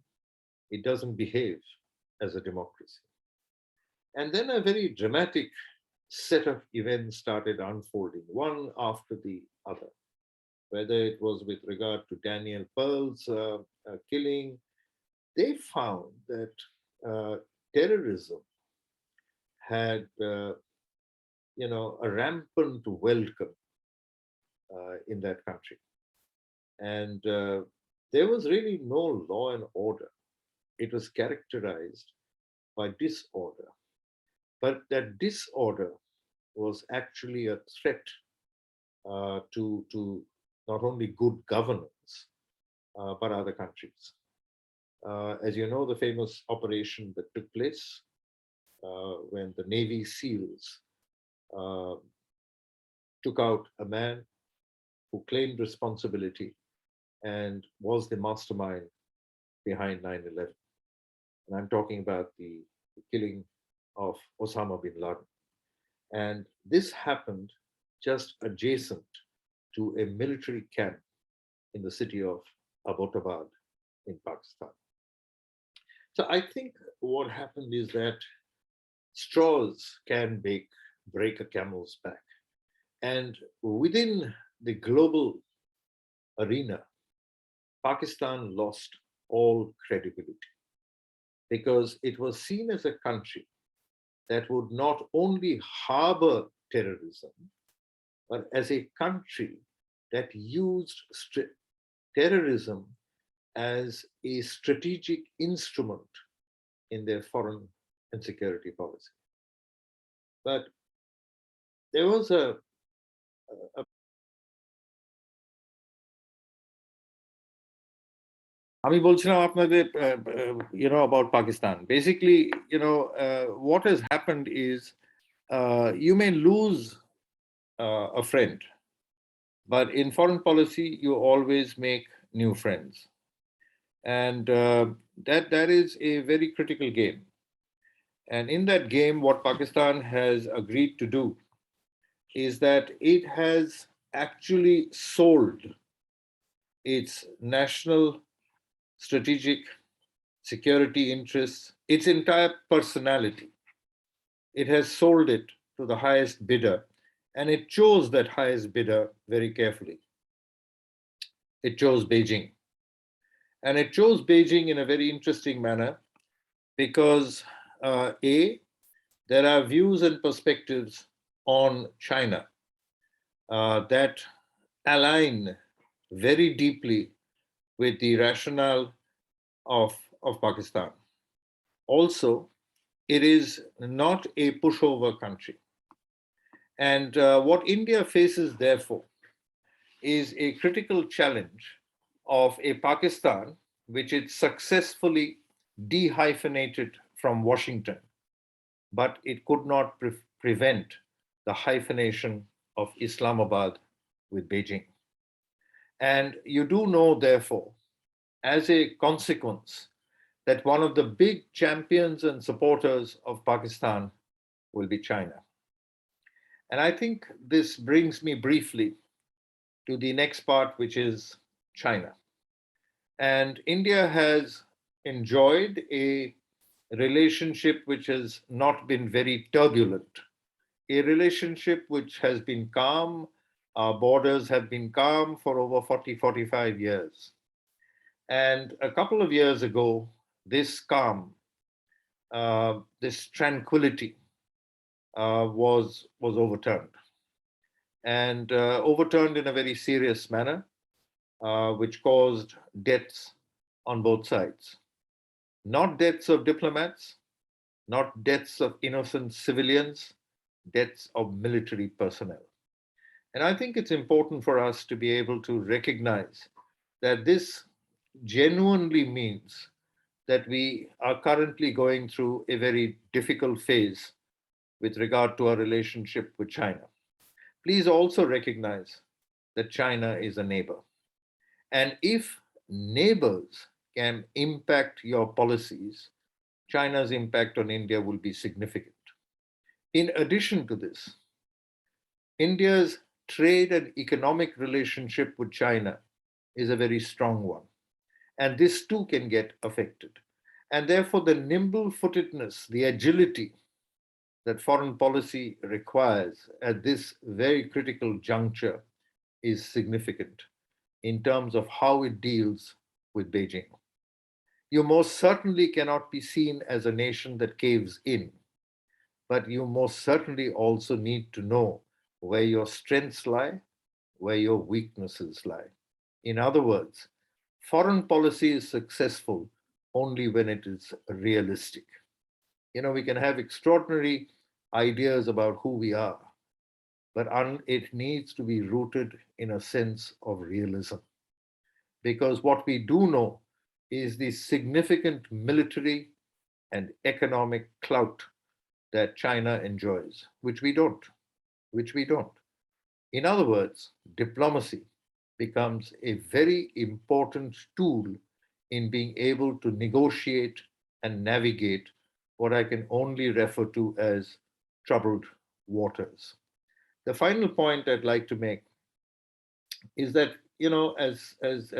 it doesn't behave as a democracy. And then a very dramatic set of events started unfolding, one after the other, whether it was with regard to Daniel Pearl's killing. They found that terrorism had a rampant welcome in that country. And there was really no law and order. It was characterized by disorder. But that disorder was actually a threat to not only good governance, but other countries. As you know, the famous operation that took place when the Navy SEALs took out a man who claimed responsibility and was the mastermind behind 9/11. And I'm talking about the killing of Osama bin Laden. And this happened just adjacent to a military camp in the city of Abbottabad in Pakistan. So I think what happened is that straws can break a camel's back. And within the global arena, Pakistan lost all credibility because it was seen as a country that would not only harbor terrorism, but as a country that used terrorism as a strategic instrument in their foreign and security policy. But there was আমি বলছিলাম আপনাদের about Pakistan. Basically, what has happened is you may lose a friend, but in foreign policy you always make new friends, and that is a very critical game. And in that game, what Pakistan has agreed to do is that it has actually sold its national strategic security interests, its entire personality. It has sold it to the highest bidder, and it chose that highest bidder very carefully. It chose Beijing. And it chose Beijing in a very interesting manner because there are views and perspectives on China that align very deeply with the rationale of Pakistan. Also, it is not a pushover country. And what India faces, therefore, is a critical challenge of a Pakistan which it successfully dehyphenated from Washington, but it could not prevent the hyphenation of Islamabad with Beijing. And you do know, therefore, as a consequence, that one of the big champions and supporters of Pakistan will be China. And I think this brings me briefly to the next part, which is China. And India has enjoyed a relationship which has not been very turbulent, a relationship which has been calm. Our borders have been calm for over 40, 45 years. And a couple of years ago, this calm this tranquility was overturned, and overturned in a very serious manner, which caused deaths on both sides. Not deaths of diplomats, not deaths of innocent civilians, deaths of military personnel. And I think it's important for us to be able to recognize that this genuinely means that we are currently going through a very difficult phase with regard to our relationship with China. Please also recognize that China is a neighbor. And if neighbors can impact your policies, China's impact on India will be significant. In addition to this, India's trade and economic relationship with China is a very strong one. And this too can get affected. And therefore, the nimble footedness, the agility that foreign policy requires at this very critical juncture is significant in terms of how it deals with Beijing. You most certainly cannot be seen as a nation that caves in, but you most certainly also need to know where your strengths lie, where your weaknesses lie. In other words, foreign policy is successful only when it is realistic. You know, we can have extraordinary ideas about who we are, but it needs to be rooted in a sense of realism. Because what we do know is the significant military and economic clout that China enjoys, which we don't, which we don't. In other words, diplomacy becomes a very important tool in being able to negotiate and navigate what I can only refer to as troubled waters. The final point I'd like to make is that, you know, as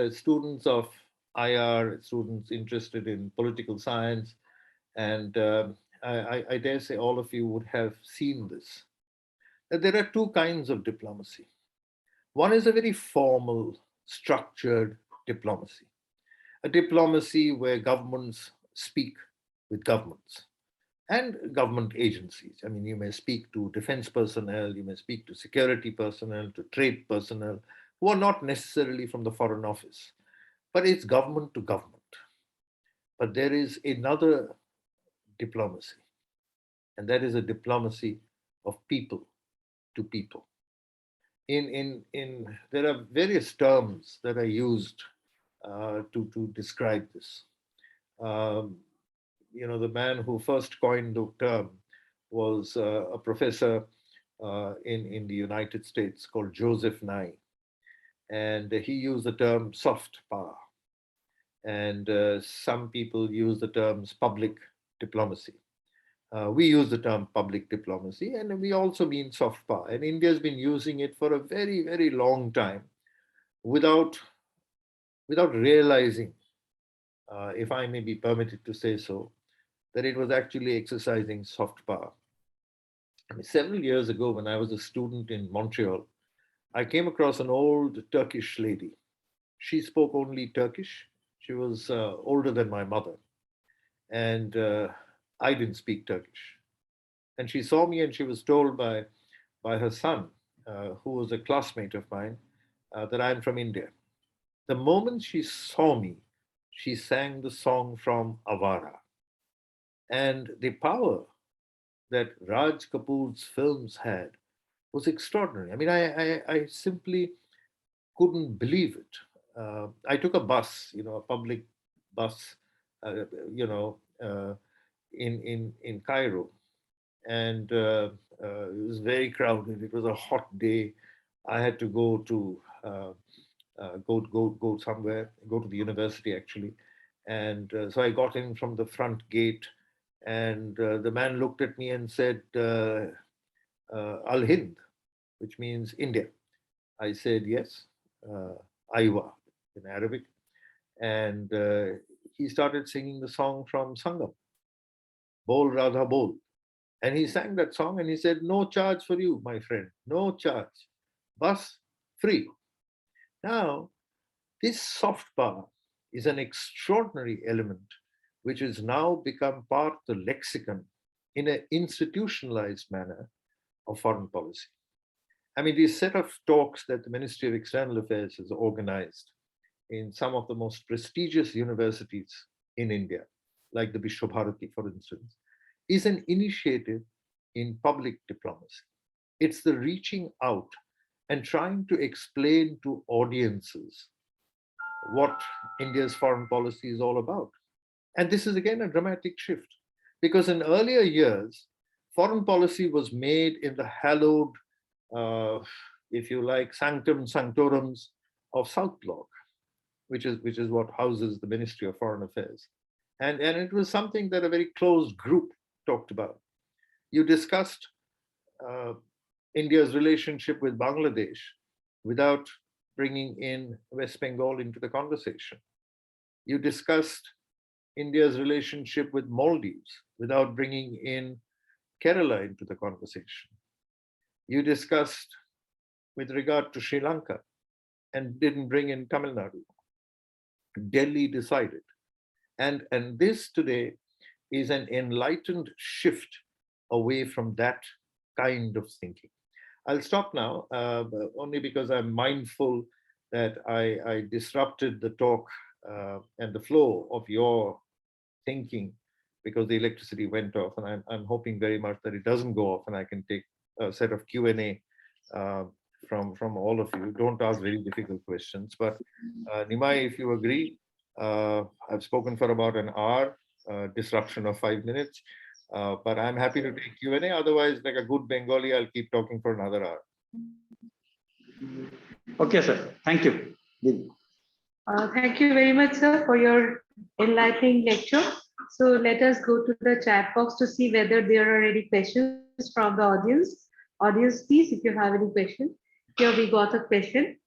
students of IR, students interested in political science, and I dare say all of you would have seen this, that there are two kinds of diplomacy. One is a very formal, structured diplomacy, a diplomacy where governments speak with governments and government agencies. I mean, you may speak to defense personnel, you may speak to security personnel, to trade personnel, who are not necessarily from the Foreign Office, but it's government to government. But there is another diplomacy, and that is a diplomacy of people to people. There are various terms that are used to describe this. You know, the man who first coined the term was a professor in the United States called Joseph Nye. And he used the term soft power. And some people use the terms public diplomacy. We use the term public diplomacy, and we also mean soft power. And India has been using it for a very, very long time without realizing, if I may be permitted to say so, that it was actually exercising soft power. I mean, several years ago, when I was a student in Montreal, I came across an old Turkish lady. She spoke only Turkish. She was older than my mother. And I didn't speak Turkish. And she saw me and she was told by her son, who was a classmate of mine, that I'm from India. The moment she saw me, she sang the song from Avara. And the power that Raj Kapoor's films had was extraordinary. I mean, I simply couldn't believe it. I took a bus, you know, a public bus, you know, in Cairo, and it was very crowded. It was a hot day. I had to go to go somewhere, go to the university actually, and so I got in from the front gate, and the man looked at me and said, "Al Hind," which means India. I said yes, Aiwa in Arabic, and he started singing the song from Sangam, Bol Radha Bol. And he sang that song and he said, "No charge for you, my friend, no charge. Bus free." Now, this soft power is an extraordinary element which has now become part of the lexicon in an institutionalized manner of foreign policy. I mean, these set of talks that the Ministry of External Affairs has organized in some of the most prestigious universities in India, like the Vishwabharati, for instance, is an initiative in public diplomacy. It's the reaching out and trying to explain to audiences what India's foreign policy is all about. And this is again a dramatic shift, because in earlier years, foreign policy was made in the hallowed, if you like, sanctum sanctorums of South Bloc, which is what houses the Ministry of Foreign Affairs. And it was something that a very closed group talked about. You discussed India's relationship with Bangladesh without bringing in West Bengal into the conversation. You discussed India's relationship with Maldives without bringing in Kerala into the conversation. You discussed with regard to Sri Lanka and didn't bring in Tamil Nadu. Delhi decided. And this today is an enlightened shift away from that kind of thinking. I'll stop now, only because I'm mindful that I disrupted the talk and the flow of your thinking because the electricity went off, and I'm hoping very much that it doesn't go off and I can take a set of Q&A from all of you. Don't ask very difficult questions, but Nimai, if you agree, I've spoken for about an hour, disruption of 5 minutes, but I'm happy to take Q&A. Otherwise, like a good Bengali, I'll keep talking for another hour. Okay, sir. Thank you. Thank you very much, sir, for your enlightening lecture. So let us go to the chat box to see whether there are any questions from the audience. Audience, please, if you have any question. Here we got a question.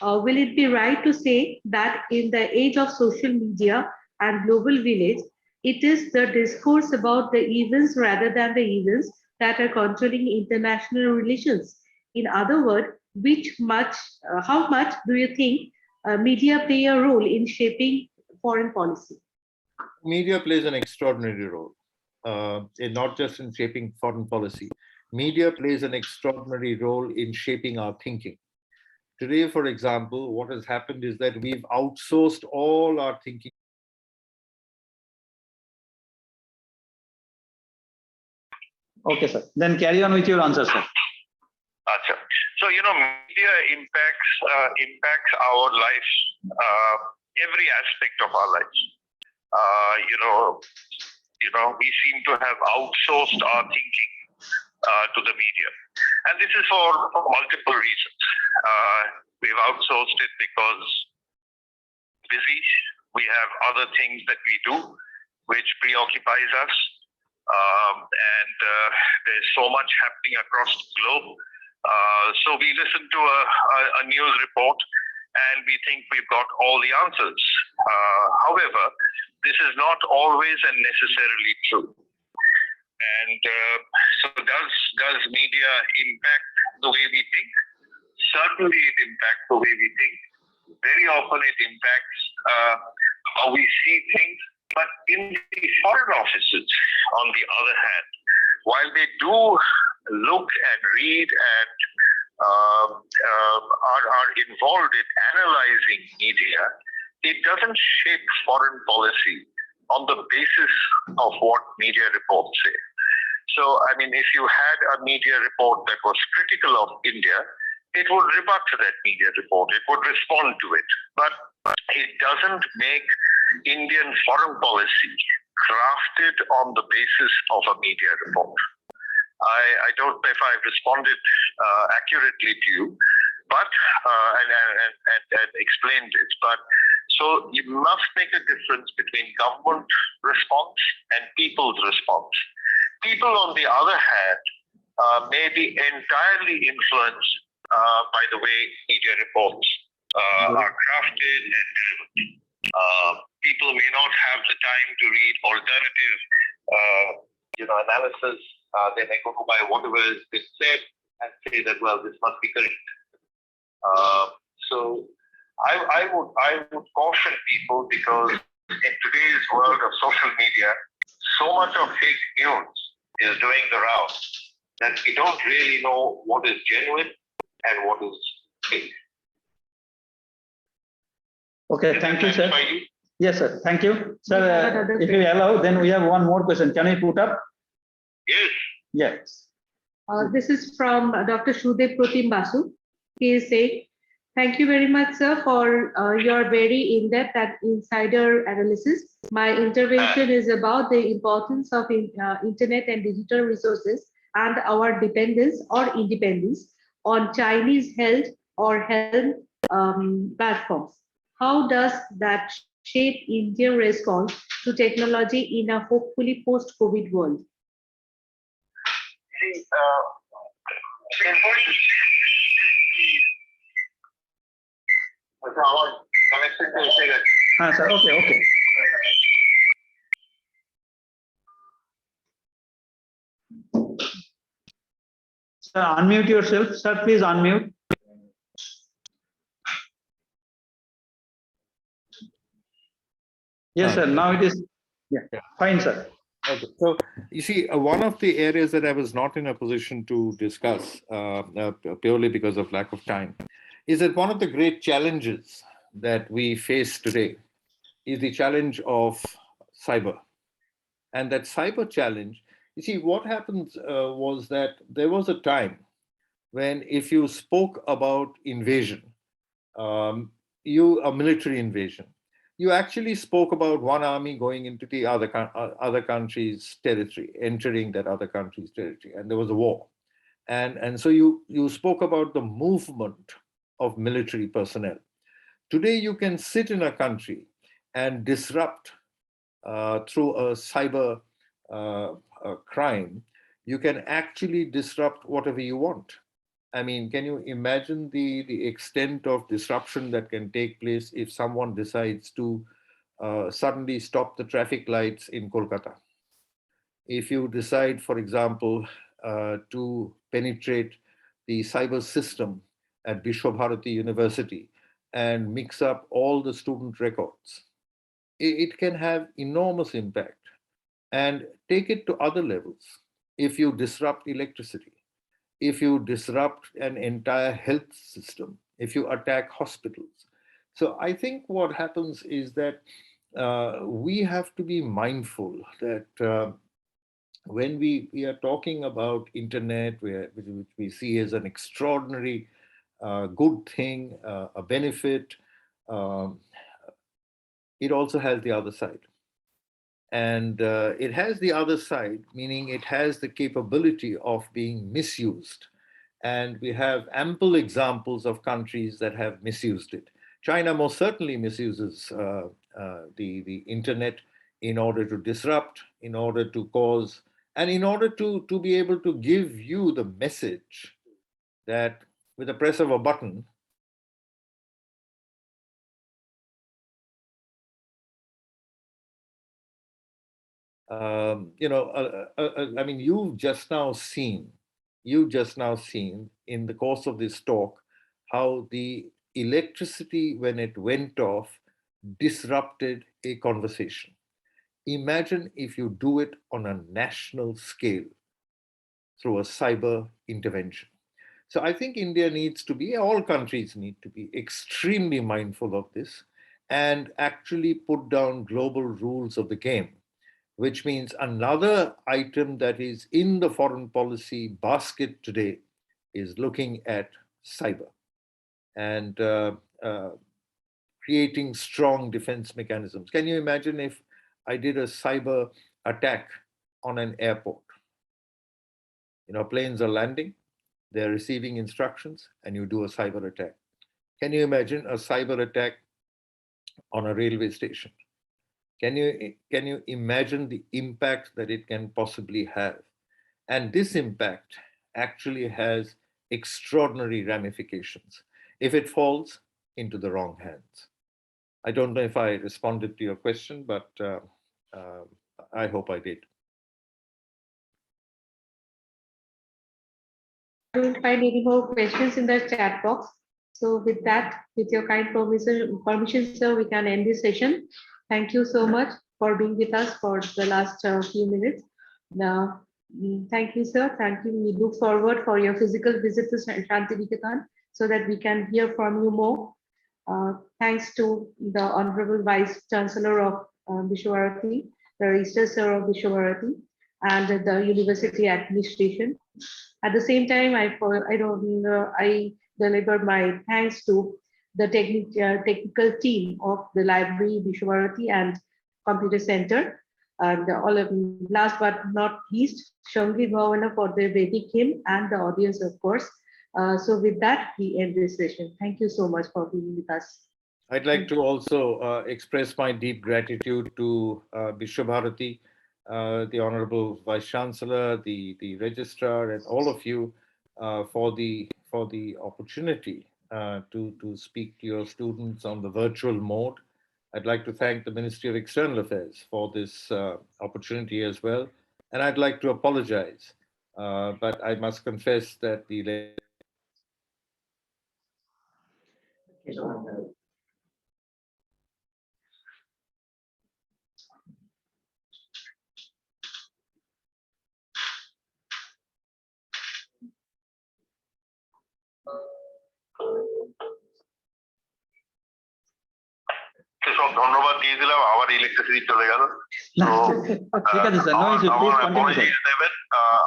Will it be right to say that in the age of social media and global village, it is the discourse about the events rather than the events that are controlling international relations? In other words, how much do you think media play a role in shaping foreign policy? Media plays an extraordinary role, not just in shaping foreign policy. Media plays an extraordinary role in shaping our thinking. Today, for example, what has happened is that we've outsourced all our thinking. Okay, sir. Then carry on with your answer, sir. Achha. So, media impacts our life, every aspect of our lives. We seem to have outsourced our thinking to the media. And this is for multiple reasons. We've outsourced it because busy. We have other things that we do which preoccupies us. And there's so much happening across the globe. So we listen to a news report and we think we've got all the answers. However, this is not always and necessarily true. And so does media impact the way we think? Certainly it impacts the way we think. Very often it impacts how we see things. But in the foreign offices, on the other hand, while they do look and read and are involved in analyzing media, it doesn't shape foreign policy on the basis of what media reports say. So, I mean, if you had a media report that was critical of India, it would rebut that media report. It would respond to it. But it doesn't make Indian foreign policy crafted on the basis of a media report. I don't know if I've responded accurately to you, but and explained it. But so you must make a difference between government response and people's response. People, on the other hand, may be entirely influenced by the way media reports are crafted and delivered. People may not have the time to read alternative, analysis. They may go by whatever is said and say that, well, this must be correct. So I would caution people, because in today's world of social media, so much of fake news is doing the rounds that we don't really know what is genuine and what is fake. Okay, thank you, sir. Satisfy you? Yes, sir. Thank you. Sir, We have another if you allow, then we have one more question. Can we put up? Yes. Yes. This is from Dr. Shudev Pratim Basu. He is saying, thank you very much, sir, for your very in-depth and insider analysis. My intervention is about the importance of internet and digital resources and our dependence or independence on Chinese health or health platforms. How does that shape Indian response to technology in a hopefully post-COVID world? See, Sir, okay. Sir, unmute yourself. Sir, please unmute. Yes, sir. Now it is. Yeah. Fine, sir. Okay. So you see, one of the areas that I was not in a position to discuss purely because of lack of time is that one of the great challenges that we face today is the challenge of cyber. And that cyber challenge, you see, what happens was that there was a time when if you spoke about invasion, a military invasion, you actually spoke about one army going into the other country's territory, entering that other country's territory, and there was a war. And so you spoke about the movement of military personnel. Today, you can sit in a country and disrupt through a cyber crime. You can actually disrupt whatever you want. I mean, can you imagine the extent of disruption that can take place if someone decides to suddenly stop the traffic lights in Kolkata? If you decide, for example, to penetrate the cyber system at Vishwabharati University and mix up all the student records, it can have enormous impact. And take it to other levels. If you disrupt electricity, if you disrupt an entire health system, if you attack hospitals. So I think what happens is that we have to be mindful that when we are talking about internet, which we see as an extraordinary good thing, a benefit, it also has the other side. And it has the other side, meaning it has the capability of being misused. And we have ample examples of countries that have misused it. China most certainly misuses the internet in order to disrupt, in order to cause, and in order to be able to give you the message that with the press of a button, I mean, you've just now seen in the course of this talk how the electricity, when it went off, disrupted a conversation. Imagine if you do it on a national scale through a cyber intervention. So I think India needs to be, all countries need to be extremely mindful of this and actually put down global rules of the game, which means another item that is in the foreign policy basket today is looking at cyber and creating strong defense mechanisms. Can you imagine if I did a cyber attack on an airport? You know, planes are landing, they're receiving instructions, and you do a cyber attack. Can you imagine a cyber attack on a railway station? Can you imagine the impact that it can possibly have? And this impact actually has extraordinary ramifications if it falls into the wrong hands. I don't know if I responded to your question, but I hope I did. I don't find any more questions in the chat box. So with that, with your kind permission, sir, we can end this session. Thank you so much for being with us for the last few minutes. Now, thank you, sir. Thank you. We look forward for your physical visit to Shantiniketan so that we can hear from you more. Thanks to the Honorable Vice Chancellor of Vishwavarati, the Registrar Sir of Vishwavarati, and the University Administration. At the same time, I deliver my thanks to the technical team of the library, Vishwavarati, and Computer Center. And last but not least, Shangi Bhavana for the Vedic hymn and the audience, of course. So with that, we end this session. Thank you so much for being with us. I'd like to also express my deep gratitude to Vishwabharati, the Honorable Vice Chancellor, the Registrar, and all of you for the opportunity to speak to your students on the virtual mode. I'd like to thank the Ministry of External Affairs for this opportunity as well. And I'd like to apologize, but I must confess that the সব ধন্যবাদ দিয়ে দিলাম, আবার electricity চলে গেল। ঠিক আছে sir, no issue, please continue sir. দেবেন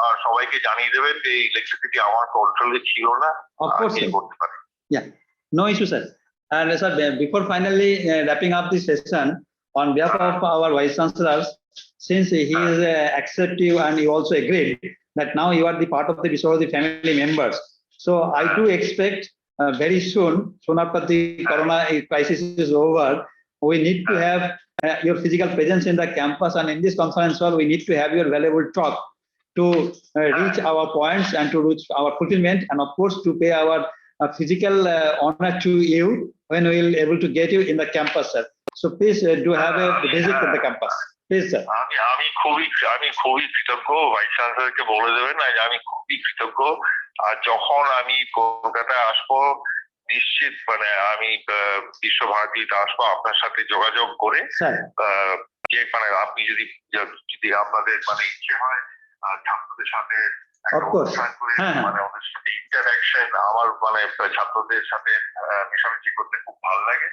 আর সবাইকে জানিয়ে দেবেন যে ইলেকট্রিসিটি আমার কন্ট্রোলে ছিল না। অফ কোর্স কি করতে পারি? Yeah, no issue, sir. And sir, before finally wrapping up this session, on behalf of our Vice Chancellors, since he is acceptive and he also agreed that now you are the part of the Vishwavarati family members. So I do expect very soon after the corona crisis is over, we need to have your physical presence in the campus, and in this conference hall, we need to have your valuable talk to reach our points and to reach our fulfillment, and of course to pay our physical honor to you when we will able to get you in the campus, sir. So please do have a visit to the campus, please, sir. আমি খুবই কৃতজ্ঞ, vice চ্যান্সেলরকে বলে দেবেন আমি খুবই কৃতজ্ঞ। আর যখন আমি কলকাতায় আসবো, নিশ্চিত আমি বিশ্বভারতীতে আসবো আপনার সাথে যোগাযোগ করে। যে আপনি যদি আপনাদের ইচ্ছে হয় ছাত্রদের সাথে অনুষ্ঠান করে ওদের সাথে ইন্টারঅ্যাকশন, আমার ছাত্রদের সাথে মেশামেশি করতে খুব ভালো লাগে,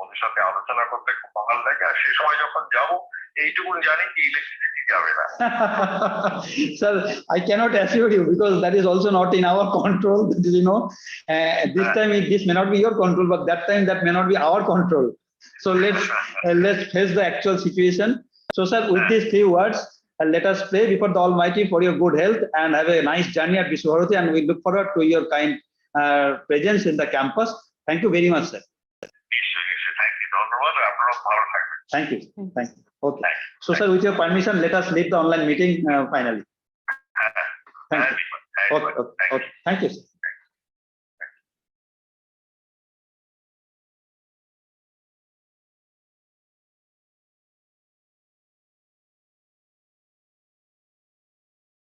ওদের সাথে আলোচনা করতে খুব ভালো লাগে। আর সে সময় যখন যাবো, এইটুকু জানি কি ইলেকট্রিসিটি যাবে না। Sir, I cannot assure you because that is also not in our control. This time this may not be your control, but that time that may not be our control. So let's face the actual situation. So sir, with these few words, let us pray before the Almighty for your good health and have a nice journey at Vishwavarati, and we look forward to your kind presence in the campus. Thank you very much, sir. Thank you. ধন্যবাদ, আপনারা ভালো থাকবেন। Thank you. Okay. So sir, with your permission, let us leave the online meeting finally. Thank you. Okay. Thank you, sir.